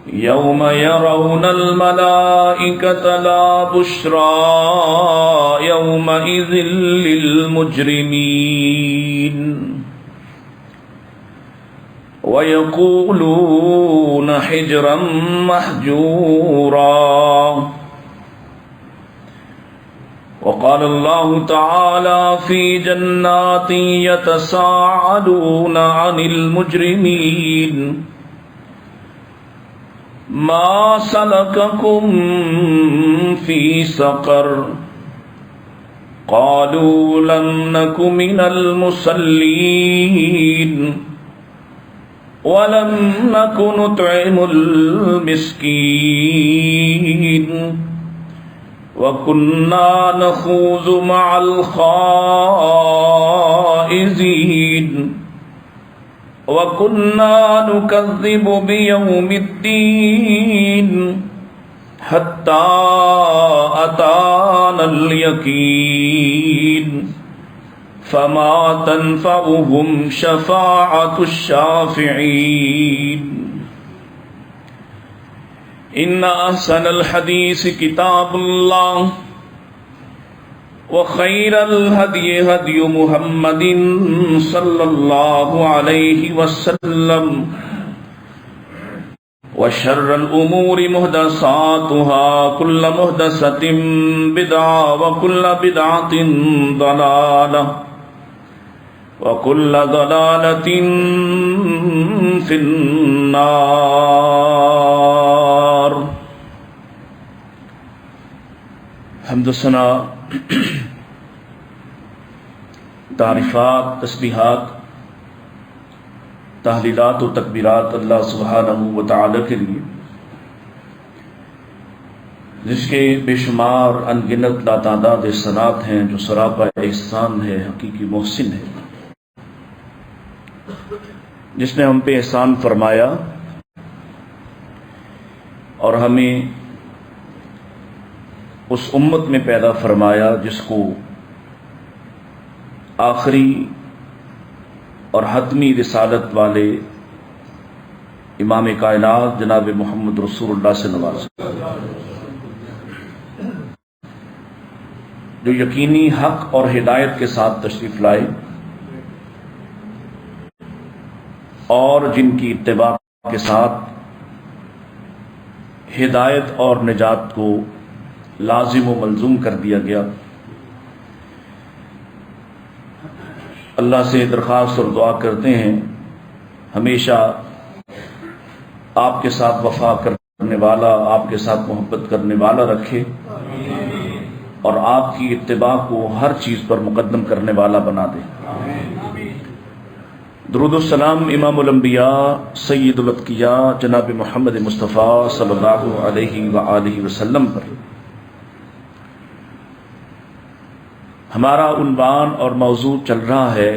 يوم يرون الملائكة لا بشرى يومئذ للمجرمين ويقولون حجرا محجورا. وقال الله تعالى في جنات يتساءلون عن المجرمين ما سلككم في سقر قالوا لم نك من المصلين ولم نك نطعم المسكين وكنا نخوض مع الخائضين وكنا نكذب بيوم الدين حتى أتانا اليقين فما تنفعهم شفاعة الشافعين. إن أحسن الحديث كتاب الله وخير الهدي هدي محمد صلى الله عليه وسلم وشر الأمور محدثاتها كل محدثة بدعة وكل بدعة ضلالة وكل ضلالة في النار. حمد و ثنا، تعریفات، تسبیحات، تحلیلات و تکبیرات اللہ سبحانہ و تعالی کے لیے، جس کے بے شمار انگنت لاتعداد احسانات ہیں، جو سراپا احسان ہے، حقیقی محسن ہے، جس نے ہم پہ احسان فرمایا اور ہمیں اس امت میں پیدا فرمایا جس کو آخری اور حتمی رسالت والے امام کائنات جناب محمد رسول اللہ سے نوازا، جو یقینی حق اور ہدایت کے ساتھ تشریف لائے اور جن کی اتباع کے ساتھ ہدایت اور نجات کو لازم و ملزوم کر دیا گیا. اللہ سے درخواست اور دعا کرتے ہیں ہمیشہ آپ کے ساتھ وفا کرنے والا، آپ کے ساتھ محبت کرنے والا رکھے اور آپ کی اتباع کو ہر چیز پر مقدم کرنے والا بنا دے. درود السلام امام الانبیاء سید الاتقیاء جناب محمد مصطفیٰ صلی اللہ علیہ وآلہ وسلم پر. ہمارا عنوان اور موضوع چل رہا ہے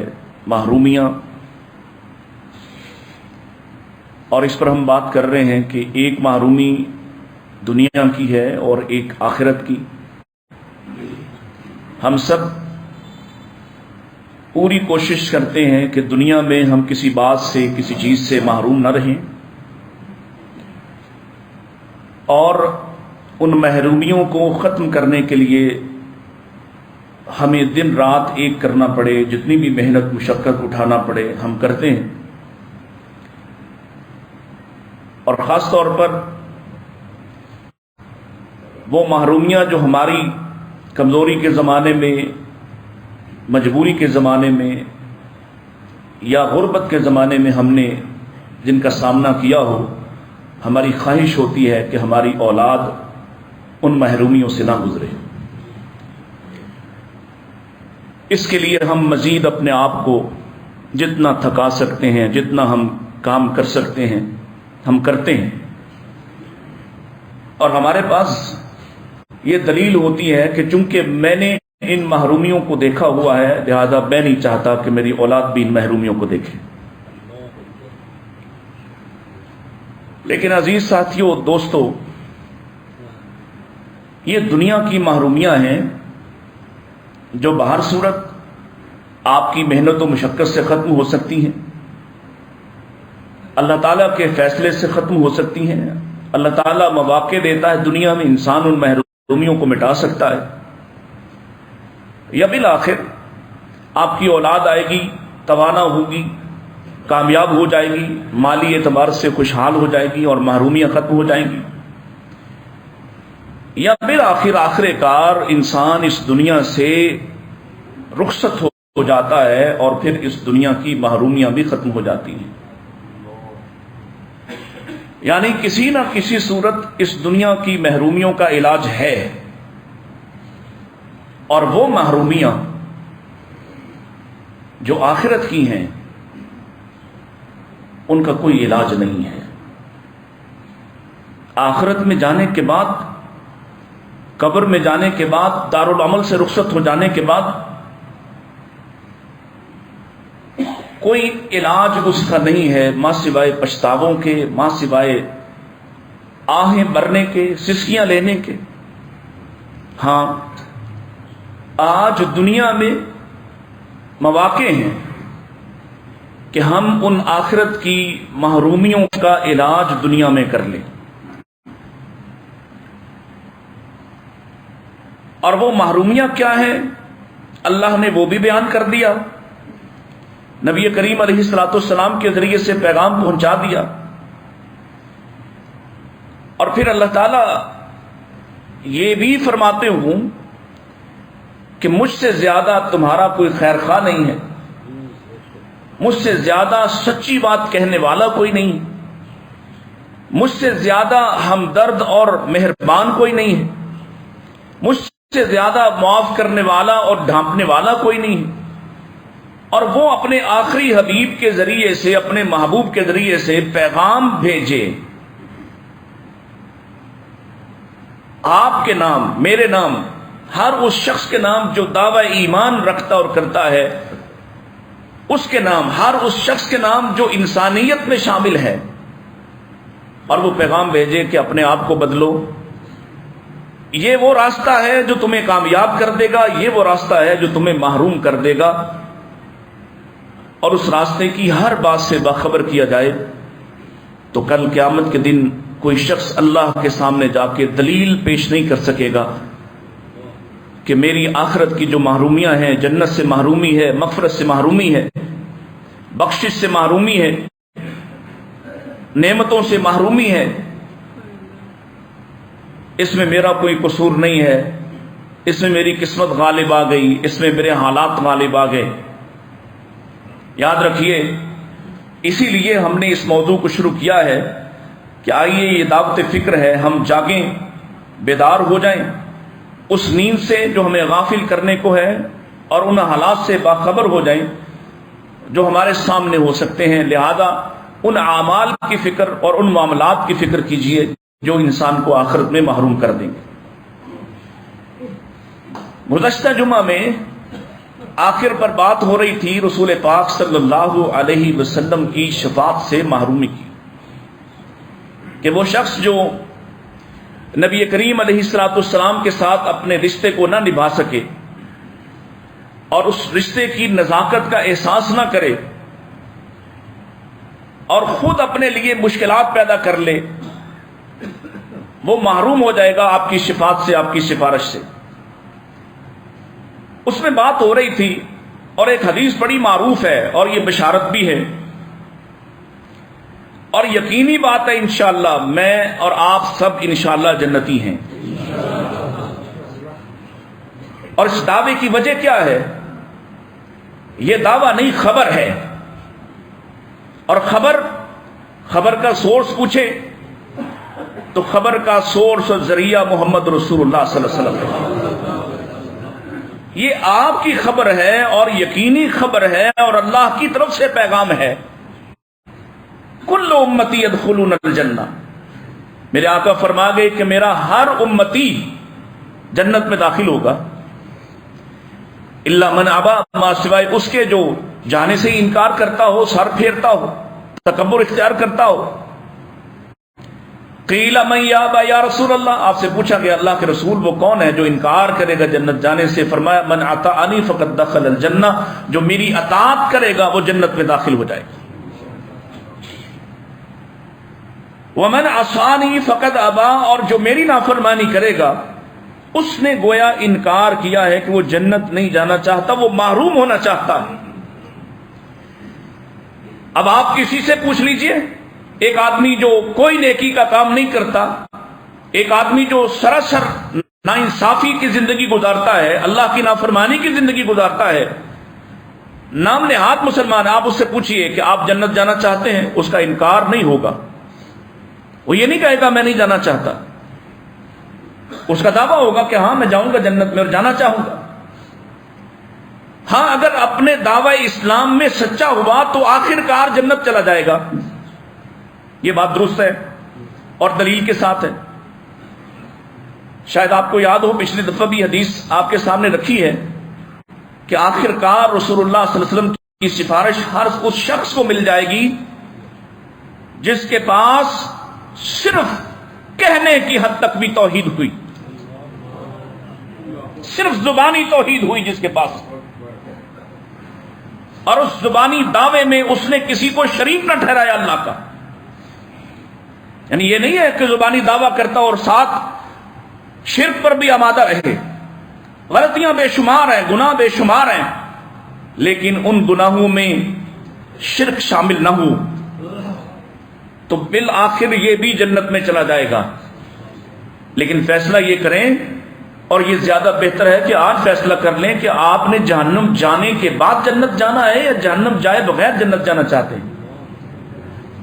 محرومیاں، اور اس پر ہم بات کر رہے ہیں کہ ایک محرومی دنیا کی ہے اور ایک آخرت کی. ہم سب پوری کوشش کرتے ہیں کہ دنیا میں ہم کسی بات سے، کسی چیز سے محروم نہ رہیں، اور ان محرومیوں کو ختم کرنے کے لیے ہمیں دن رات ایک کرنا پڑے، جتنی بھی محنت مشقت اٹھانا پڑے ہم کرتے ہیں. اور خاص طور پر وہ محرومیاں جو ہماری کمزوری کے زمانے میں، مجبوری کے زمانے میں یا غربت کے زمانے میں ہم نے جن کا سامنا کیا ہو، ہماری خواہش ہوتی ہے کہ ہماری اولاد ان محرومیوں سے نہ گزرے. اس کے لیے ہم مزید اپنے آپ کو جتنا تھکا سکتے ہیں، جتنا ہم کام کر سکتے ہیں ہم کرتے ہیں. اور ہمارے پاس یہ دلیل ہوتی ہے کہ چونکہ میں نے ان محرومیوں کو دیکھا ہوا ہے، لہذا میں نہیں چاہتا کہ میری اولاد بھی ان محرومیوں کو دیکھے. لیکن عزیز ساتھیوں، دوستو، یہ دنیا کی محرومیاں ہیں جو بہر صورت آپ کی محنت و مشقت سے ختم ہو سکتی ہیں، اللہ تعالیٰ کے فیصلے سے ختم ہو سکتی ہیں، اللہ تعالیٰ مواقع دیتا ہے دنیا میں، انسان ان محرومیوں کو مٹا سکتا ہے، یا بالآخر آپ کی اولاد آئے گی، توانا ہوگی، کامیاب ہو جائے گی، مالی اعتبار سے خوشحال ہو جائے گی اور محرومیاں ختم ہو جائیں گی، یا بالآخر آخر کار انسان اس دنیا سے رخصت ہو جاتا ہے اور پھر اس دنیا کی محرومیاں بھی ختم ہو جاتی ہیں۔ یعنی کسی نہ کسی صورت اس دنیا کی محرومیوں کا علاج ہے، اور وہ محرومیاں جو آخرت کی ہیں ان کا کوئی علاج نہیں ہے۔ آخرت میں جانے کے بعد، قبر میں جانے کے بعد، دارالعمل سے رخصت ہو جانے کے بعد کوئی علاج اس کا نہیں ہے ماں سوائے پچھتاووں کے، ماں سوائے آہیں بھرنے کے، سسکیاں لینے کے۔ ہاں، آج دنیا میں مواقع ہیں کہ ہم ان آخرت کی محرومیوں کا علاج دنیا میں کر لیں، اور وہ محرومیاں کیا ہیں اللہ نے وہ بھی بیان کر دیا، نبی کریم علیہ الصلوۃ والسلام کے ذریعے سے پیغام پہنچا دیا، اور پھر اللہ تعالیٰ یہ بھی فرماتے ہوں کہ مجھ سے زیادہ تمہارا کوئی خیر خواہ نہیں ہے، مجھ سے زیادہ سچی بات کہنے والا کوئی نہیں، مجھ سے زیادہ ہمدرد اور مہربان کوئی نہیں ہے، مجھ سے زیادہ معاف کرنے والا اور ڈھانپنے والا کوئی نہیں ہے۔ اور وہ اپنے آخری حبیب کے ذریعے سے، اپنے محبوب کے ذریعے سے پیغام بھیجے، آپ کے نام، میرے نام، ہر اس شخص کے نام جو دعوی ایمان رکھتا اور کرتا ہے، اس کے نام، ہر اس شخص کے نام جو انسانیت میں شامل ہے، اور وہ پیغام بھیجے کہ اپنے آپ کو بدلو، یہ وہ راستہ ہے جو تمہیں کامیاب کر دے گا، یہ وہ راستہ ہے جو تمہیں محروم کر دے گا، اور اس راستے کی ہر بات سے باخبر کیا جائے تو کل قیامت کے دن کوئی شخص اللہ کے سامنے جا کے دلیل پیش نہیں کر سکے گا کہ میری آخرت کی جو محرومیاں ہیں، جنت سے محرومی ہے، مغفرت سے محرومی ہے، بخشش سے محرومی ہے، نعمتوں سے محرومی ہے، اس میں میرا کوئی قصور نہیں ہے، اس میں میری قسمت غالب آ گئی، اس میں میرے حالات غالب آ گئے۔ یاد رکھیے، اسی لیے ہم نے اس موضوع کو شروع کیا ہے کہ آئیے یہ دعوت فکر ہے، ہم جاگیں، بیدار ہو جائیں اس نیند سے جو ہمیں غافل کرنے کو ہے، اور ان حالات سے باخبر ہو جائیں جو ہمارے سامنے ہو سکتے ہیں۔ لہذا ان اعمال کی فکر اور ان معاملات کی فکر کیجیے جو انسان کو آخرت میں محروم کر دیں گے۔ گزشتہ جمعہ میں آخر پر بات ہو رہی تھی رسول پاک صلی اللہ علیہ وسلم کی شفاعت سے محرومی کی، کہ وہ شخص جو نبی کریم علیہ الصلوۃ والسلام کے ساتھ اپنے رشتے کو نہ نبھا سکے اور اس رشتے کی نزاکت کا احساس نہ کرے اور خود اپنے لیے مشکلات پیدا کر لے، وہ محروم ہو جائے گا آپ کی شفاعت سے، آپ کی سفارش سے۔ اس میں بات ہو رہی تھی، اور ایک حدیث بڑی معروف ہے اور یہ بشارت بھی ہے، اور یقینی بات ہے انشاءاللہ میں اور آپ سب انشاءاللہ جنتی ہیں۔ اور اس دعوے کی وجہ کیا ہے؟ یہ دعویٰ نہیں، خبر ہے، اور خبر کا سورس پوچھے تو خبر کا سورس اور ذریعہ محمد رسول اللہ صلی اللہ علیہ وسلم۔ یہ آپ کی خبر ہے اور یقینی خبر ہے اور اللہ کی طرف سے پیغام ہے۔ کل امتی یدخلون الجنہ، میرے آقا فرما گئے کہ میرا ہر امتی جنت میں داخل ہوگا، الا من ابا، ما سوائے اس کے جو جانے سے ہی انکار کرتا ہو، سر پھیرتا ہو، تکبر اختیار کرتا ہو۔ قیل من یابا یا رسول اللہ، آپ سے پوچھا کہ اللہ کے رسول وہ کون ہے جو انکار کرے گا جنت جانے سے؟ فرمایا من اطاعنی فقد دخل الجنہ، جو میری اطاعت کرے گا وہ جنت میں داخل ہو جائے گا۔ ومن عصانی فقد ابا، اور جو میری نافرمانی کرے گا اس نے گویا انکار کیا ہے کہ وہ جنت نہیں جانا چاہتا، وہ محروم ہونا چاہتا ہے۔ اب آپ کسی سے پوچھ لیجئے، ایک آدمی جو کوئی نیکی کا کام نہیں کرتا، ایک آدمی جو سراسر ناانصافی کی زندگی گزارتا ہے، اللہ کی نافرمانی کی زندگی گزارتا ہے، نام نہاد مسلمان، آپ اس سے پوچھئے کہ آپ جنت جانا چاہتے ہیں، اس کا انکار نہیں ہوگا، وہ یہ نہیں کہے گا میں نہیں جانا چاہتا، اس کا دعویٰ ہوگا کہ ہاں میں جاؤں گا جنت میں اور جانا چاہوں گا۔ ہاں اگر اپنے دعوی اسلام میں سچا ہوا تو آخر کار جنت چلا جائے گا، یہ بات درست ہے اور دلیل کے ساتھ ہے۔ شاید آپ کو یاد ہو پچھلی دفعہ بھی حدیث آپ کے سامنے رکھی ہے کہ آخر کار رسول اللہ صلی اللہ علیہ وسلم کی سفارش ہر اس شخص کو مل جائے گی جس کے پاس صرف کہنے کی حد تک بھی توحید ہوئی، صرف زبانی توحید ہوئی جس کے پاس، اور اس زبانی دعوے میں اس نے کسی کو شریک نہ ٹھہرایا اللہ کا۔ یعنی یہ نہیں ہے کہ زبانی دعویٰ کرتا اور ساتھ شرک پر بھی آمادہ رہے، غلطیاں بے شمار ہیں، گناہ بے شمار ہیں، لیکن ان گناہوں میں شرک شامل نہ ہو تو بالآخر یہ بھی جنت میں چلا جائے گا۔ لیکن فیصلہ یہ کریں، اور یہ زیادہ بہتر ہے کہ آج فیصلہ کر لیں کہ آپ نے جہنم جانے کے بعد جنت جانا ہے یا جہنم جائے بغیر جنت جانا چاہتے ہیں،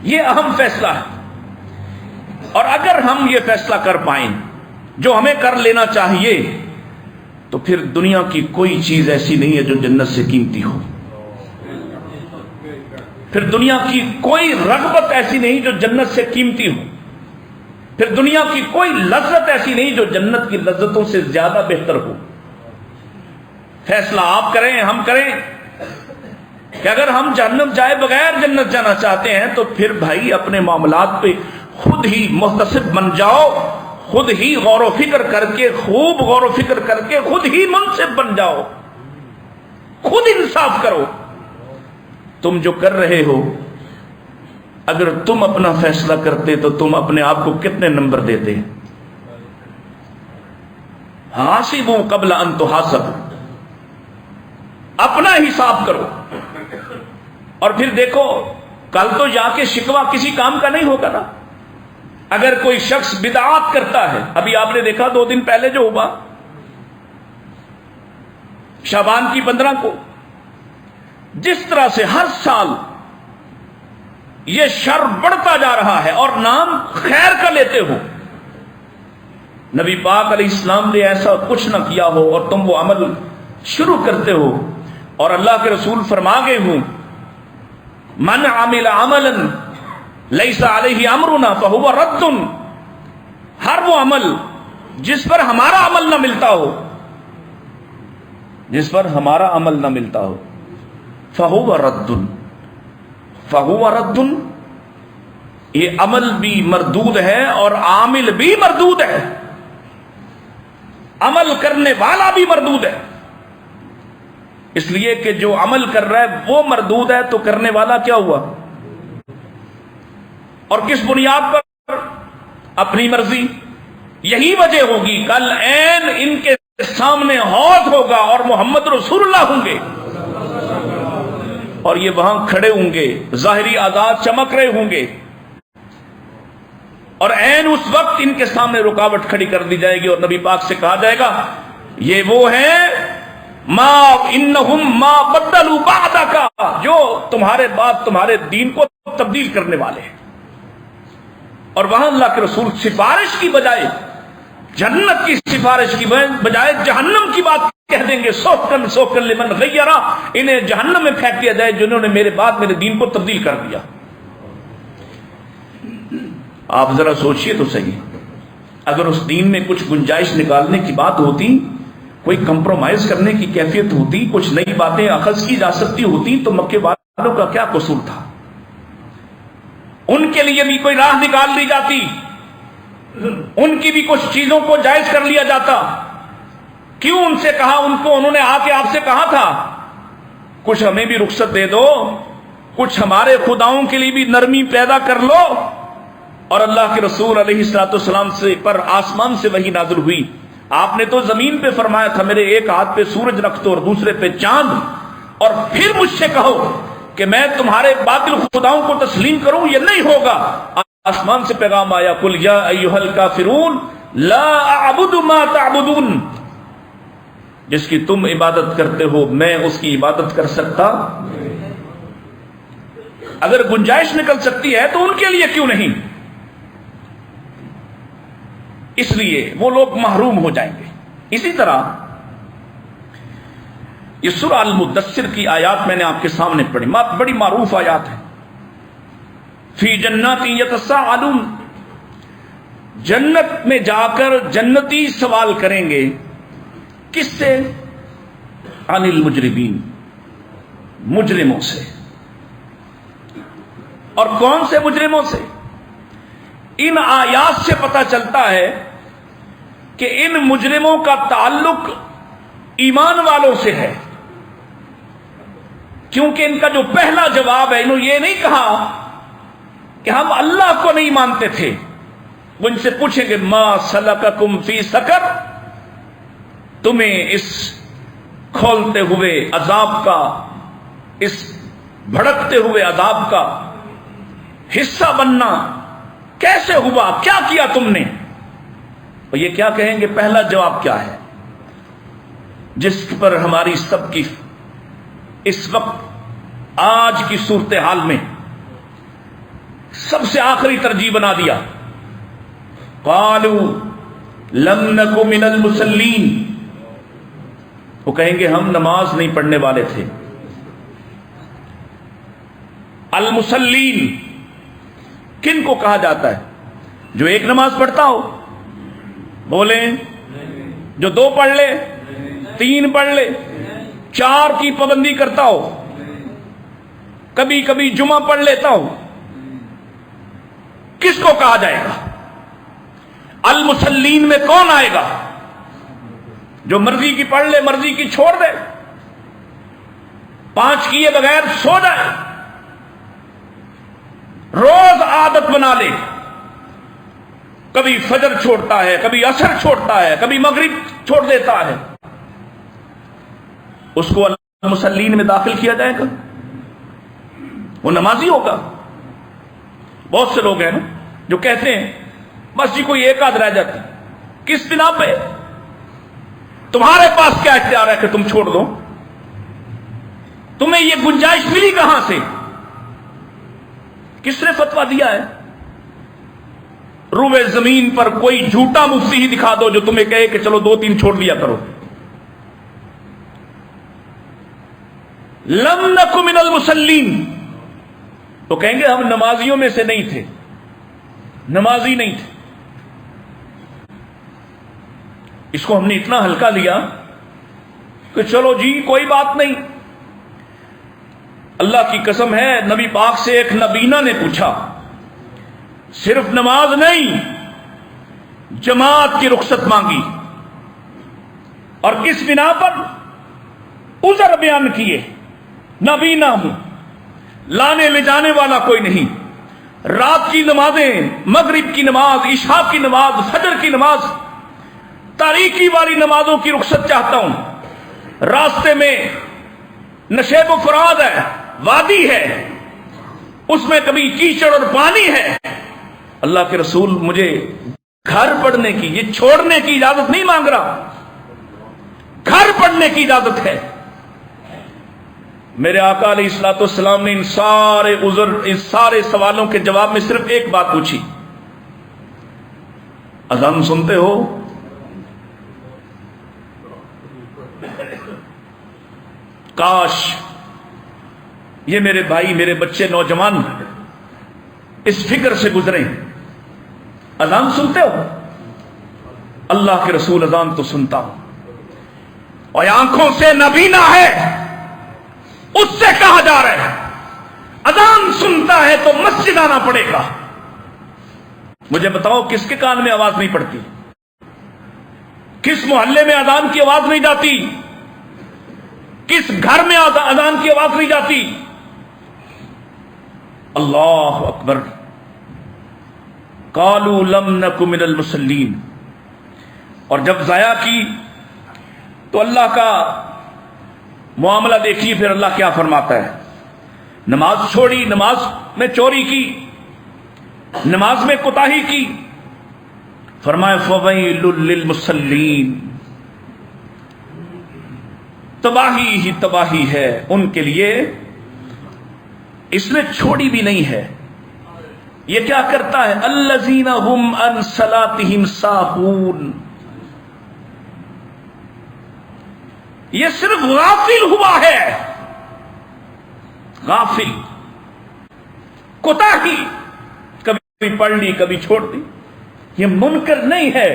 یہ اہم فیصلہ ہے۔ اور اگر ہم یہ فیصلہ کر پائیں جو ہمیں کر لینا چاہیے، تو پھر دنیا کی کوئی چیز ایسی نہیں ہے جو جنت سے قیمتی ہو، پھر دنیا کی کوئی رغبت ایسی نہیں جو جنت سے قیمتی ہو، پھر دنیا کی کوئی لذت ایسی نہیں جو جنت کی لذتوں سے زیادہ بہتر ہو۔ فیصلہ آپ کریں، ہم کریں کہ اگر ہم جہنم جائے بغیر جنت جانا چاہتے ہیں تو پھر بھائی اپنے معاملات پہ خود ہی محتسب بن جاؤ، خود ہی غور و فکر کر کے، خوب غور و فکر کر کے خود ہی منصف بن جاؤ، خود انصاف کرو۔ تم جو کر رہے ہو، اگر تم اپنا فیصلہ کرتے تو تم اپنے آپ کو کتنے نمبر دیتے؟ حاسبوا قبل ان تحاسبوا، اپنا حساب کرو، اور پھر دیکھو کل تو جا کے شکوہ کسی کام کا نہیں ہوگا نا۔ اگر کوئی شخص بدعات کرتا ہے، ابھی آپ نے دیکھا 2 دن پہلے جو ہوا شعبان کی 15 کو، جس طرح سے ہر سال یہ شر بڑھتا جا رہا ہے اور نام خیر کا لیتے ہو، نبی پاک علیہ السلام نے ایسا کچھ نہ کیا ہو اور تم وہ عمل شروع کرتے ہو، اور اللہ کے رسول فرما گئے ہوں من عمل عملا لیس علیہ امرنا فہو رد، ہر وہ عمل جس پر ہمارا عمل نہ ملتا ہو، جس پر ہمارا عمل نہ ملتا ہو، فہو رد، فہو رد، یہ عمل بھی مردود ہے اور عامل بھی مردود ہے، عمل کرنے والا بھی مردود ہے، اس لیے کہ جو عمل کر رہا ہے وہ مردود ہے تو کرنے والا کیا ہوا؟ اور کس بنیاد پر؟ اپنی مرضی۔ یہی وجہ ہوگی کل عین ان کے سامنے حوض ہوگا اور محمد رسول اللہ ہوں گے، اور یہ وہاں کھڑے ہوں گے، ظاہری آزاد چمک رہے ہوں گے، اور عین اس وقت ان کے سامنے رکاوٹ کھڑی کر دی جائے گی اور نبی پاک سے کہا جائے گا یہ وہ ہیں ما انہم ما بدلوا بعدک، جو تمہارے بعد تمہارے دین کو تبدیل کرنے والے ہیں۔ اور وہاں اللہ کے رسول سفارش کی بجائے، جنت کی سفارش کی بجائے جہنم کی بات کہہ دیں گے، سوکن سوکن لمن غیرہ، انہیں جہنم میں پھینک دیا جائے جنہوں نے میرے بعد میرے دین کو تبدیل کر دیا۔ آپ ذرا سوچئے تو صحیح، اگر اس دین میں کچھ گنجائش نکالنے کی بات ہوتی، کوئی کمپرومائز کرنے کی کیفیت ہوتی، کچھ نئی باتیں اخذ کی جا سکتی ہوتی، تو مکے والوں کا کیا قصور تھا؟ ان کے لیے بھی کوئی راہ نکال دی جاتی، ان کی بھی کچھ چیزوں کو جائز کر لیا جاتا۔ کیوں ان سے کہا؟ ان کو انہوں نے آ کے آپ سے کہا تھا کچھ ہمیں بھی رخصت دے دو، کچھ ہمارے خداؤں کے لیے بھی نرمی پیدا کر لو۔ اور اللہ کے رسول علیہ الصلوۃ والسلام سے پر آسمان سے وحی نازل ہوئی. آپ نے تو زمین پہ فرمایا تھا میرے ایک ہاتھ پہ سورج رکھ دو اور دوسرے پہ چاند، اور پھر مجھ سے کہو کہ میں تمہارے باطل خداؤں کو تسلیم کروں. یہ نہیں ہوگا. آسمان سے پیغام آیا قل یا ایھا الکافرون لا اعبد ما تعبدون، جس کی تم عبادت کرتے ہو میں اس کی عبادت کر سکتا. اگر گنجائش نکل سکتی ہے تو ان کے لیے کیوں نہیں؟ اس لیے وہ لوگ محروم ہو جائیں گے. اسی طرح یہ سورہ المدثر کی آیات میں نے آپ کے سامنے پڑھی، بڑی معروف آیات ہے. فی جنات یتساءلون، جنت میں جا کر جنتی سوال کریں گے. کس سے؟ عن المجرمین، مجرموں سے. اور کون سے مجرموں سے؟ ان آیات سے پتہ چلتا ہے کہ ان مجرموں کا تعلق ایمان والوں سے ہے، کیونکہ ان کا جو پہلا جواب ہے، انہوں یہ نہیں کہا کہ ہم اللہ کو نہیں مانتے تھے. وہ ان سے پوچھیں گے ما سلککم فی سقر، تمہیں اس کھولتے ہوئے عذاب کا، اس بھڑکتے ہوئے عذاب کا حصہ بننا کیسے ہوا، کیا کیا تم نے؟ اور یہ کیا کہیں گے؟ پہلا جواب کیا ہے جس پر ہماری سب کی اس وقت آج کی صورتحال میں سب سے آخری ترجیح بنا دیا. قالوا لم نک من المصلین، وہ کہیں گے ہم نماز نہیں پڑھنے والے تھے. المصلین کن کو کہا جاتا ہے؟ جو ایک نماز پڑھتا ہو، بولیں. جو دو پڑھ لے، تین پڑھ لے، چار کی پابندی کرتا ہو، کبھی کبھی جمعہ پڑھ لیتا ہو، کس کو کہا جائے گا؟ المصلین میں کون آئے گا؟ جو مرضی کی پڑھ لے، مرضی کی چھوڑ دے، 5 کیے بغیر سو جائے، روز عادت بنا لے، کبھی فجر چھوڑتا ہے، کبھی عصر چھوڑتا ہے، کبھی مغرب چھوڑ دیتا ہے، اس کو المصلین میں داخل کیا جائے گا؟ وہ نمازی ہوگا. بہت سے لوگ ہیں نا جو کہتے ہیں بس جی کوئی ایک آدھ رہ جاتا. کس بنا پہ؟ تمہارے پاس کیا اختیار ہے کہ تم چھوڑ دو؟ تمہیں یہ گنجائش ملی کہاں سے؟ کس نے فتویٰ دیا ہے؟ روئے زمین پر کوئی جھوٹا مفتی ہی دکھا دو جو تمہیں کہے کہ چلو 2-3 چھوڑ دیا کرو. لم نک من المصلین، تو کہیں گے ہم نمازیوں میں سے نہیں تھے، نمازی نہیں تھے. اس کو ہم نے اتنا ہلکا لیا کہ چلو جی کوئی بات نہیں. اللہ کی قسم ہے نبی پاک سے ایک نبینہ نے پوچھا، صرف نماز نہیں جماعت کی رخصت مانگی، اور کس بنا پر؟ عذر بیان کیے، نبینہ ہوں، لانے لے جانے والا کوئی نہیں، رات کی نمازیں، مغرب کی نماز، عشاء کی نماز، فجر کی نماز، تاریکی والی نمازوں کی رخصت چاہتا ہوں. راستے میں نشیب و فراد ہے، وادی ہے، اس میں کبھی کیچڑ اور پانی ہے. اللہ کے رسول مجھے گھر پڑھنے کی، یہ چھوڑنے کی اجازت نہیں مانگ رہا، گھر پڑھنے کی اجازت ہے. میرے آقا علیہ الصلوۃ والسلام نے ان سارے سوالوں کے جواب میں صرف ایک بات پوچھی، اذان سنتے ہو؟ کاش یہ میرے بھائی، میرے بچے، نوجوان اس فکر سے گزریں، اذان سنتے ہو؟ اللہ کے رسول اذان تو سنتا ہوں، اور آنکھوں سے نبینا ہے، اس سے کہا جا رہا ہے اذان سنتا ہے تو مسجد آنا پڑے گا. مجھے بتاؤ کس کے کان میں آواز نہیں پڑتی؟ کس محلے میں اذان کی آواز نہیں جاتی؟ کس گھر میں اذان کی آواز نہیں جاتی؟ اللہ اکبر. قالوا لم نک من المصلین، اور جب ضائع کی تو اللہ کا معاملہ دیکھیے پھر اللہ کیا فرماتا ہے. نماز چھوڑی، نماز میں چوری کی، نماز میں کوتاہی کی، فرمایا فویل للمصلین، تباہی ہی تباہی ہے ان کے لیے. اس نے چھوڑی بھی نہیں ہے. یہ کیا کرتا ہے؟ الذین هم عن صلاتهم ساہون، یہ صرف غافل ہوا ہے، غافل، کوتاہی، کبھی پڑھ لی کبھی چھوڑ دی. یہ منکر نہیں ہے،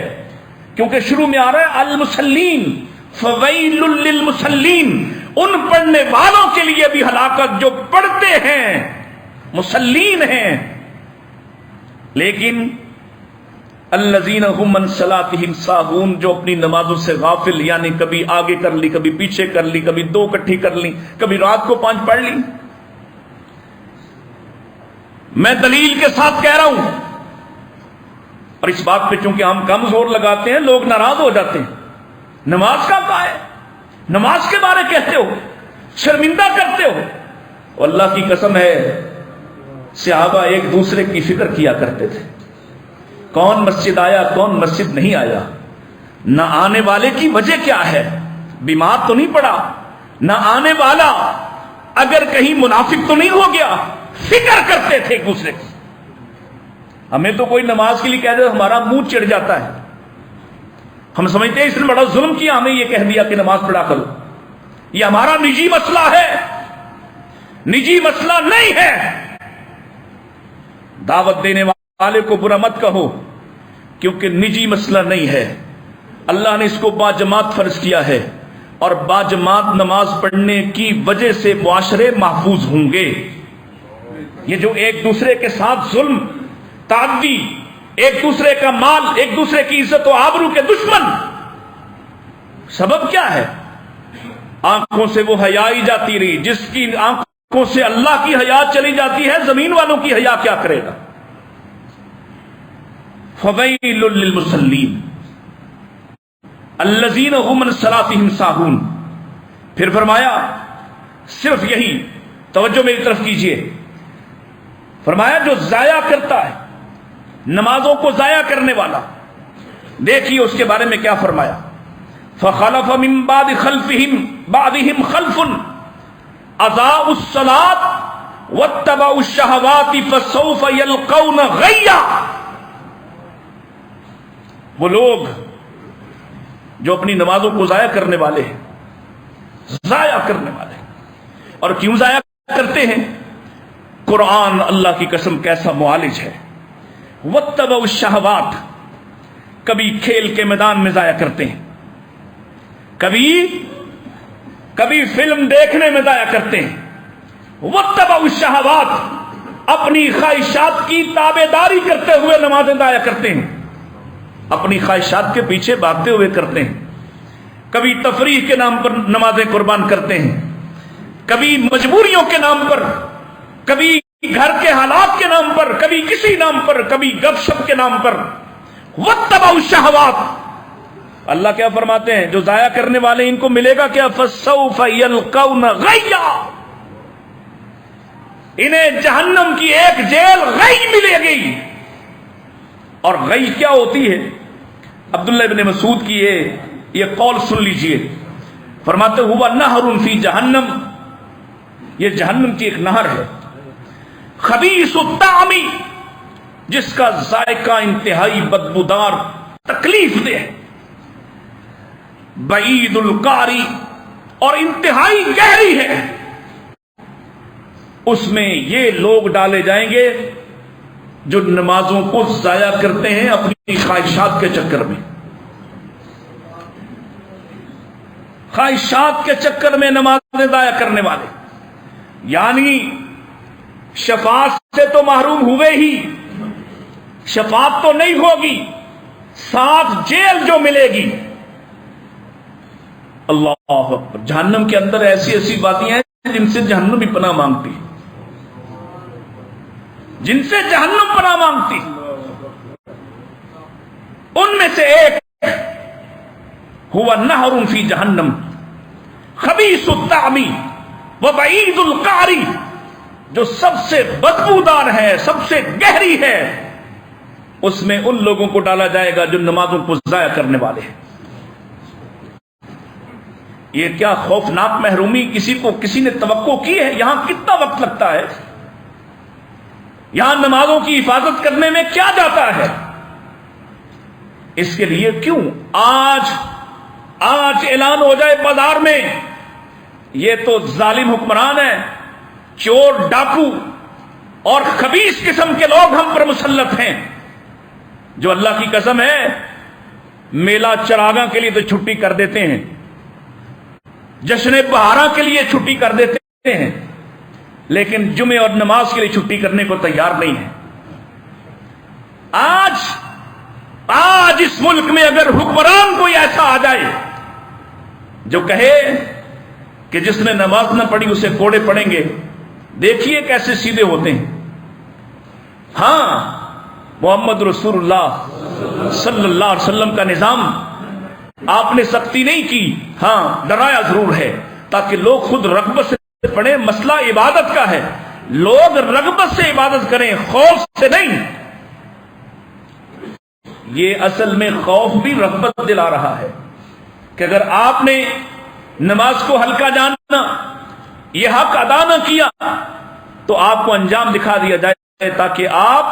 کیونکہ شروع میں آ رہا ہے المصلین، فویل للمصلین، ان پڑھنے والوں کے لیے بھی ہلاکت جو پڑھتے ہیں، مصلین ہیں. لیکن الذین هم عن صلاتهم ساہون، جو اپنی نمازوں سے غافل، یعنی کبھی آگے کر لی کبھی پیچھے کر لی، کبھی 2 اکٹھی کر لی، کبھی رات کو 5 پڑھ لی. میں دلیل کے ساتھ کہہ رہا ہوں، اور اس بات پہ چونکہ ہم کم زور لگاتے ہیں لوگ ناراض ہو جاتے ہیں. نماز کا کہا ہے؟ نماز کے بارے کہتے ہو، شرمندہ کرتے ہو. اللہ کی قسم ہے صحابہ ایک دوسرے کی فکر کیا کرتے تھے، کون مسجد آیا کون مسجد نہیں آیا، نہ آنے والے کی وجہ کیا ہے، بیمار تو نہیں پڑا، نہ آنے والا اگر کہیں منافق تو نہیں ہو گیا. فکر کرتے تھے ایک دوسرے کی. ہمیں تو کوئی نماز کے لیے کہہ دے ہمارا منہ چڑھ جاتا ہے، ہم سمجھتے ہیں اس نے بڑا ظلم کیا، ہمیں یہ کہہ دیا کہ نماز پڑھا کرو. یہ ہمارا نجی مسئلہ ہے، نجی مسئلہ نہیں ہے. دعوت دینے والے کو برا مت کہو، کیونکہ نجی مسئلہ نہیں ہے. اللہ نے اس کو باجماعت فرض کیا ہے، اور باجماعت نماز پڑھنے کی وجہ سے معاشرے محفوظ ہوں گے. یہ جو ایک دوسرے کے ساتھ ظلم، تعدی، ایک دوسرے کا مال، ایک دوسرے کی عزت و آبرو کے دشمن، سبب کیا ہے؟ آنکھوں سے وہ حیا ہی جاتی رہی. جس کی آنکھوں سے اللہ کی حیا چلی جاتی ہے، زمین والوں کی حیا کیا کرے گا؟ فویل للمصلین الذین هم عن صلاتهم ساہون. پھر فرمایا صرف یہی، توجہ میری طرف کیجئے، فرمایا جو ضائع کرتا ہے، نمازوں کو ضائع کرنے والا. دیکھیے اس کے بارے میں کیا فرمایا، فخلف من بعد بعدهم خلف اضاعوا الصلاة واتبعوا الشہوات فسوف یلقون غیا. وہ لوگ جو اپنی نمازوں کو ضائع کرنے والے ہیں، ضائع کرنے والے ہیں. اور کیوں ضائع کرتے ہیں؟ قرآن اللہ کی قسم کیسا معالج ہے. واتبعوا الشہوات، کبھی کھیل کے میدان میں ضائع کرتے ہیں، کبھی فلم دیکھنے میں ضائع کرتے ہیں. واتبعوا الشہوات، اپنی خواہشات کی تابعداری کرتے ہوئے نمازیں ضائع کرتے ہیں، اپنی خواہشات کے پیچھے بھاگتے ہوئے کرتے ہیں. کبھی تفریح کے نام پر نمازیں قربان کرتے ہیں، کبھی مجبوریوں کے نام پر، کبھی گھر کے حالات کے نام پر، کبھی کسی نام پر، کبھی گپ شپ کے نام پر. واتبعوا الشہوات. اللہ کیا فرماتے ہیں؟ جو ضائع کرنے والے ان کو ملے گا کیا؟ فسوف یلقون غیا. انہیں جہنم کی ایک جیل غی ملے گی. اور غی کیا ہوتی ہے؟ عبداللہ ابن مسعود کی یہ قول سن لیجئے، فرماتے ہوا نہر فی جہنم، یہ جہنم کی ایک نہر ہے، خبیث الطعم، جس کا ذائقہ انتہائی بدبودار، تکلیف دہ، بعید القاری، اور انتہائی گہری ہے. اس میں یہ لوگ ڈالے جائیں گے جو نمازوں کو ضائع کرتے ہیں اپنی خواہشات کے چکر میں، خواہشات کے چکر میں نمازیں ضائع کرنے والے. یعنی شفاعت سے تو محروم ہوئے ہی، شفاعت تو نہیں ہوگی، ساتھ جیل جو ملے گی. اللہ اکبر. جہنم کے اندر ایسی ایسی باتیں ہیں جن سے جہنم بھی پناہ مانگتی، جن سے جہنم پناہ مانگتی. ان میں سے ایک ہوا نہر فی جہنم خبیث الطعم وبعید القعر، جو سب سے بدبودار ہے، سب سے گہری ہے، اس میں ان لوگوں کو ڈالا جائے گا جو نمازوں کو ضائع کرنے والے ہیں۔ یہ کیا خوفناک محرومی کسی نے توقع کی ہے؟ یہاں کتنا وقت لگتا ہے، یہاں نمازوں کی حفاظت کرنے میں کیا جاتا ہے؟ اس کے لیے کیوں آج اعلان ہو جائے بازار میں یہ تو ظالم حکمران ہے، چور ڈاکو اور خبیث قسم کے لوگ ہم پر مسلط ہیں، جو اللہ کی قسم ہے میلہ چراغاں کے لیے تو چھٹی کر دیتے ہیں، جشن بہارا کے لیے چھٹی کر دیتے ہیں، لیکن جمعے اور نماز کے لیے چھٹی کرنے کو تیار نہیں ہے۔ آج اس ملک میں اگر حکمران کوئی ایسا آ جائے جو کہے کہ جس نے نماز نہ پڑھی اسے کوڑے پڑیں گے، دیکھیے کیسے سیدھے ہوتے ہیں۔ ہاں، محمد رسول اللہ صلی اللہ علیہ وسلم کا نظام آپ نے سختی نہیں کی، ہاں ڈرایا ضرور ہے تاکہ لوگ خود رغبت سے پڑھیں۔ مسئلہ عبادت کا ہے، لوگ رغبت سے عبادت کریں، خوف سے نہیں۔ یہ اصل میں خوف بھی رغبت دلا رہا ہے کہ اگر آپ نے نماز کو ہلکا جانا، یہ حق ادا نہ کیا تو آپ کو انجام دکھا دیا جائے تاکہ آپ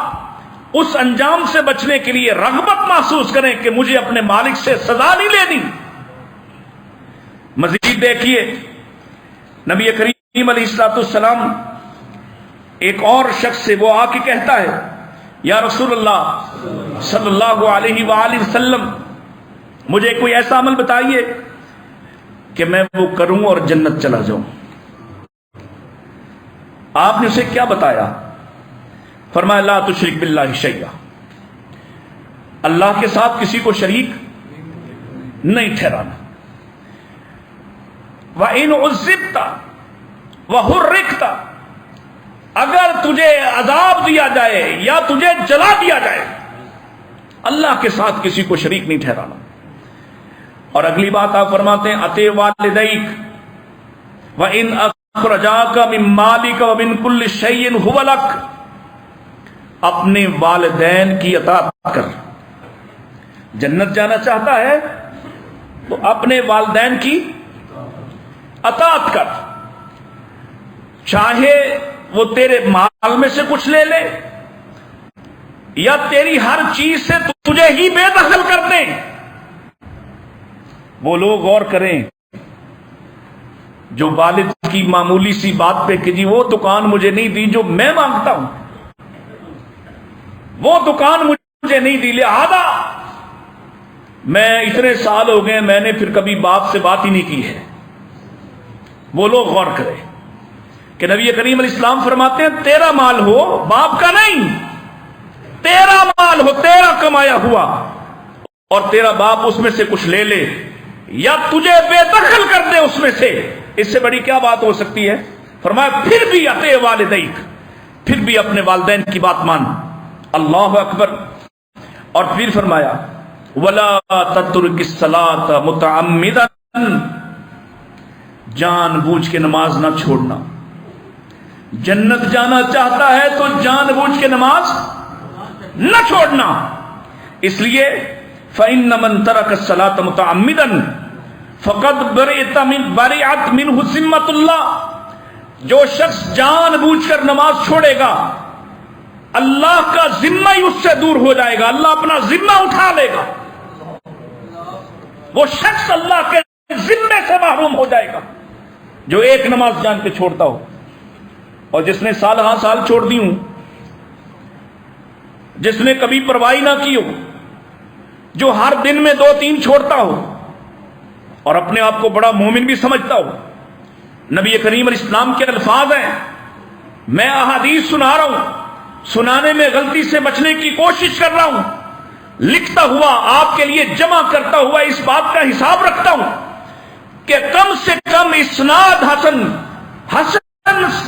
اس انجام سے بچنے کے لیے رغبت محسوس کریں کہ مجھے اپنے مالک سے سزا نہیں لینی۔ مزید دیکھیے، نبی کریم علیہ السلام ایک اور شخص سے وہ آ کے کہتا ہے، یا رسول اللہ صلی اللہ علیہ وآلہ وسلم، مجھے کوئی ایسا عمل بتائیے کہ میں وہ کروں اور جنت چلا جاؤں۔ آپ نے اسے کیا بتایا؟ فرمایا لا تشرک باللہ شیئا، اللہ کے ساتھ کسی کو شریک نہیں ٹھہرانا۔ وَإِنْ عُذِّبْتَ وَحُرِّقْتَ، اگر تجھے عذاب دیا جائے یا تجھے جلا دیا جائے، اللہ کے ساتھ کسی کو شریک نہیں ٹھہرانا۔ اور اگلی بات آپ فرماتے ہیں اطیع والدیک وَإِنْ أَخْرَجَاكَ مِنْ مَالِكَ وَمِنْ كُلِّ شَيْءٍ هُوَ لَكَ، اپنے والدین کی اطاعت کر۔ جنت جانا چاہتا ہے تو اپنے والدین کی اطاعت کر، چاہے وہ تیرے مال میں سے کچھ لے لے یا تیری ہر چیز سے تجھے ہی بے دخل کر دیں۔ وہ لوگ غور کریں جو والد کی معمولی سی بات پہ کہ جی وہ دکان مجھے نہیں دی جو میں مانگتا ہوں، وہ دکان مجھے نہیں دی لہذا میں اتنے سال ہو گئے میں نے پھر کبھی باپ سے بات ہی نہیں کی ہے۔ وہ لوگ غور کریں کہ نبی کریم علیہ السلام فرماتے ہیں تیرا مال ہو، باپ کا نہیں، تیرا مال ہو، تیرا کمایا ہوا، اور تیرا باپ اس میں سے کچھ لے لے یا تجھے بے دخل کر دے اس میں سے، اس سے بڑی کیا بات ہو سکتی ہے؟ فرمایا پھر بھی اطیع والدیک، پھر بھی اپنے والدین کی بات مان۔ اللہ اکبر۔ اور پھر فرمایا وَلَا تَتْرُكِ الصَّلَاةَ مُتَعَمِّدًا، جان بوجھ کے نماز نہ چھوڑنا۔ جنت جانا چاہتا ہے تو جان بوجھ کے نماز نہ چھوڑنا۔ اس لیے فَإِنَّ مَن تَرَكَ الصَّلَاةَ مُتَعَمِّدًا فَقَدْ بَرِئَتْ مِنْهُ ذِمَّةُ اللَّهِ، جو شخص جان بوجھ کر نماز چھوڑے گا اللہ کا ذمہ ہی اس سے دور ہو جائے گا، اللہ اپنا ذمہ اٹھا لے گا، وہ شخص اللہ کے ذمے سے محروم ہو جائے گا جو ایک نماز جان کے چھوڑتا ہو۔ اور جس نے سال ہاں سال چھوڑ دی ہوں، جس نے کبھی پرواہی نہ کی ہو، جو ہر دن میں 2-3 چھوڑتا ہو اور اپنے آپ کو بڑا مومن بھی سمجھتا ہو، نبی کریم علیہ السلام کے الفاظ ہیں، میں احادیث سنا رہا ہوں، سنانے میں غلطی سے بچنے کی کوشش کر رہا ہوں، لکھتا ہوا آپ کے لیے جمع کرتا ہوا اس بات کا حساب رکھتا ہوں کہ کم سے کم اسناد حسن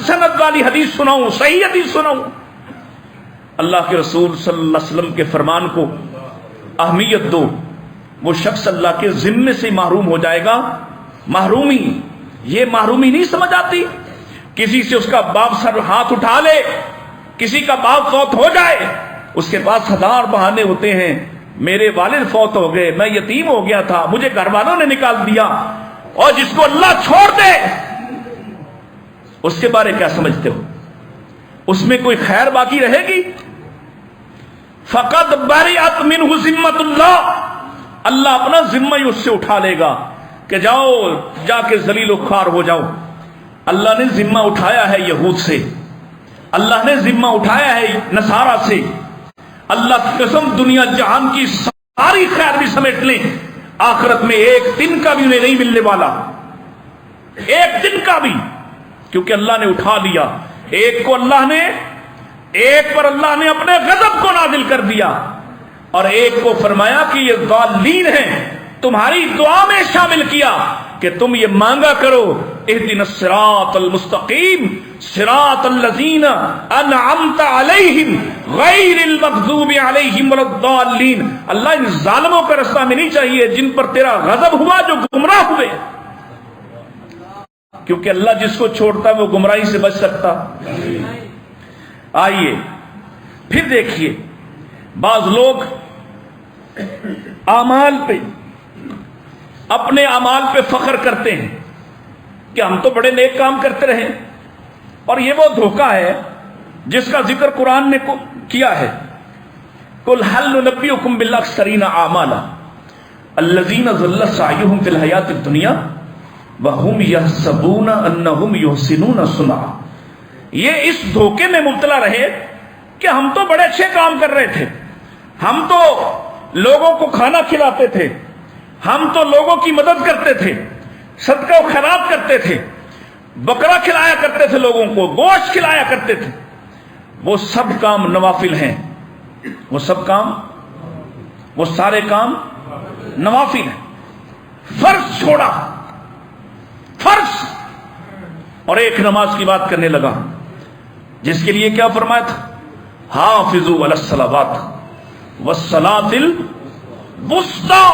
سند والی حدیث سناؤں، صحیح حدیث سناؤں۔ اللہ کے رسول صلی اللہ علیہ وسلم کے فرمان کو اہمیت دو، وہ شخص اللہ کے ذمے سے محروم ہو جائے گا۔ محرومی، یہ محرومی نہیں سمجھ آتی؟ کسی سے اس کا باپ سر ہاتھ اٹھا لے، کسی کا باپ فوت ہو جائے، اس کے پاس ہزار بہانے ہوتے ہیں، میرے والد فوت ہو گئے، میں یتیم ہو گیا تھا، مجھے گھر والوں نے نکال دیا۔ اور جس کو اللہ چھوڑ دے اس کے بارے کیا سمجھتے ہو؟ اس میں کوئی خیر باقی رہے گی؟ فقط بریت منہ ذمت اللہ، اللہ اپنا ذمہ ہی اس سے اٹھا لے گا کہ جاؤ جا کے ذلیل و خوار ہو جاؤ۔ اللہ نے ذمہ اٹھایا ہے یہود سے، اللہ نے ذمہ اٹھایا ہے نصارہ سے۔ اللہ کی قسم دنیا جہان کی ساری خیر بھی سمیٹ لیں، آخرت میں ایک دن کا بھی انہیں نہیں ملنے والا، ایک دن کا بھی، کیونکہ اللہ نے اٹھا لیا۔ ایک پر اللہ نے اپنے غضب کو نازل کر دیا، اور ایک کو فرمایا کہ یہ ضالین ہیں، تمہاری دعا میں شامل کیا کہ تم یہ مانگا کرو اہدنا الصراط المستقیم صراط الذین انعمت علیہم غیر المغضوب علیہم ولا الضالین۔ اللہ ان ظالموں کا راستہ میں نہیں چاہیے جن پر تیرا غضب ہوا، جو گمراہ ہوئے، کیونکہ اللہ جس کو چھوڑتا ہے وہ گمراہی سے بچ سکتا۔ آئیے پھر دیکھیے، بعض لوگ اعمال پہ، اپنے اعمال پہ فخر کرتے ہیں کہ ہم تو بڑے نیک کام کرتے رہے، اور یہ وہ دھوکہ ہے جس کا ذکر قرآن نے کیا ہے۔ قل هل ننبئکم بالاخسرین اعمالا الذین ضل سعیہم فی الحیاۃ الدنیا وہم یحسبون انہم یحسنون صنعا۔ یہ اس دھوکے میں مبتلا رہے کہ ہم تو بڑے اچھے کام کر رہے تھے، ہم تو لوگوں کو کھانا کھلاتے تھے، ہم تو لوگوں کی مدد کرتے تھے، صدقہ و خیرات کرتے تھے، بکرا کھلایا کرتے تھے، لوگوں کو گوشت کھلایا کرتے تھے۔ وہ سب کام نوافل ہیں، وہ سب کام، وہ سارے کام نوافل ہیں۔ فرض چھوڑا، فرض، اور ایک نماز کی بات کرنے لگا جس کے لیے کیا فرمایا تھا؟ حافظوا علی الصلوات والصلاۃ الوسطی،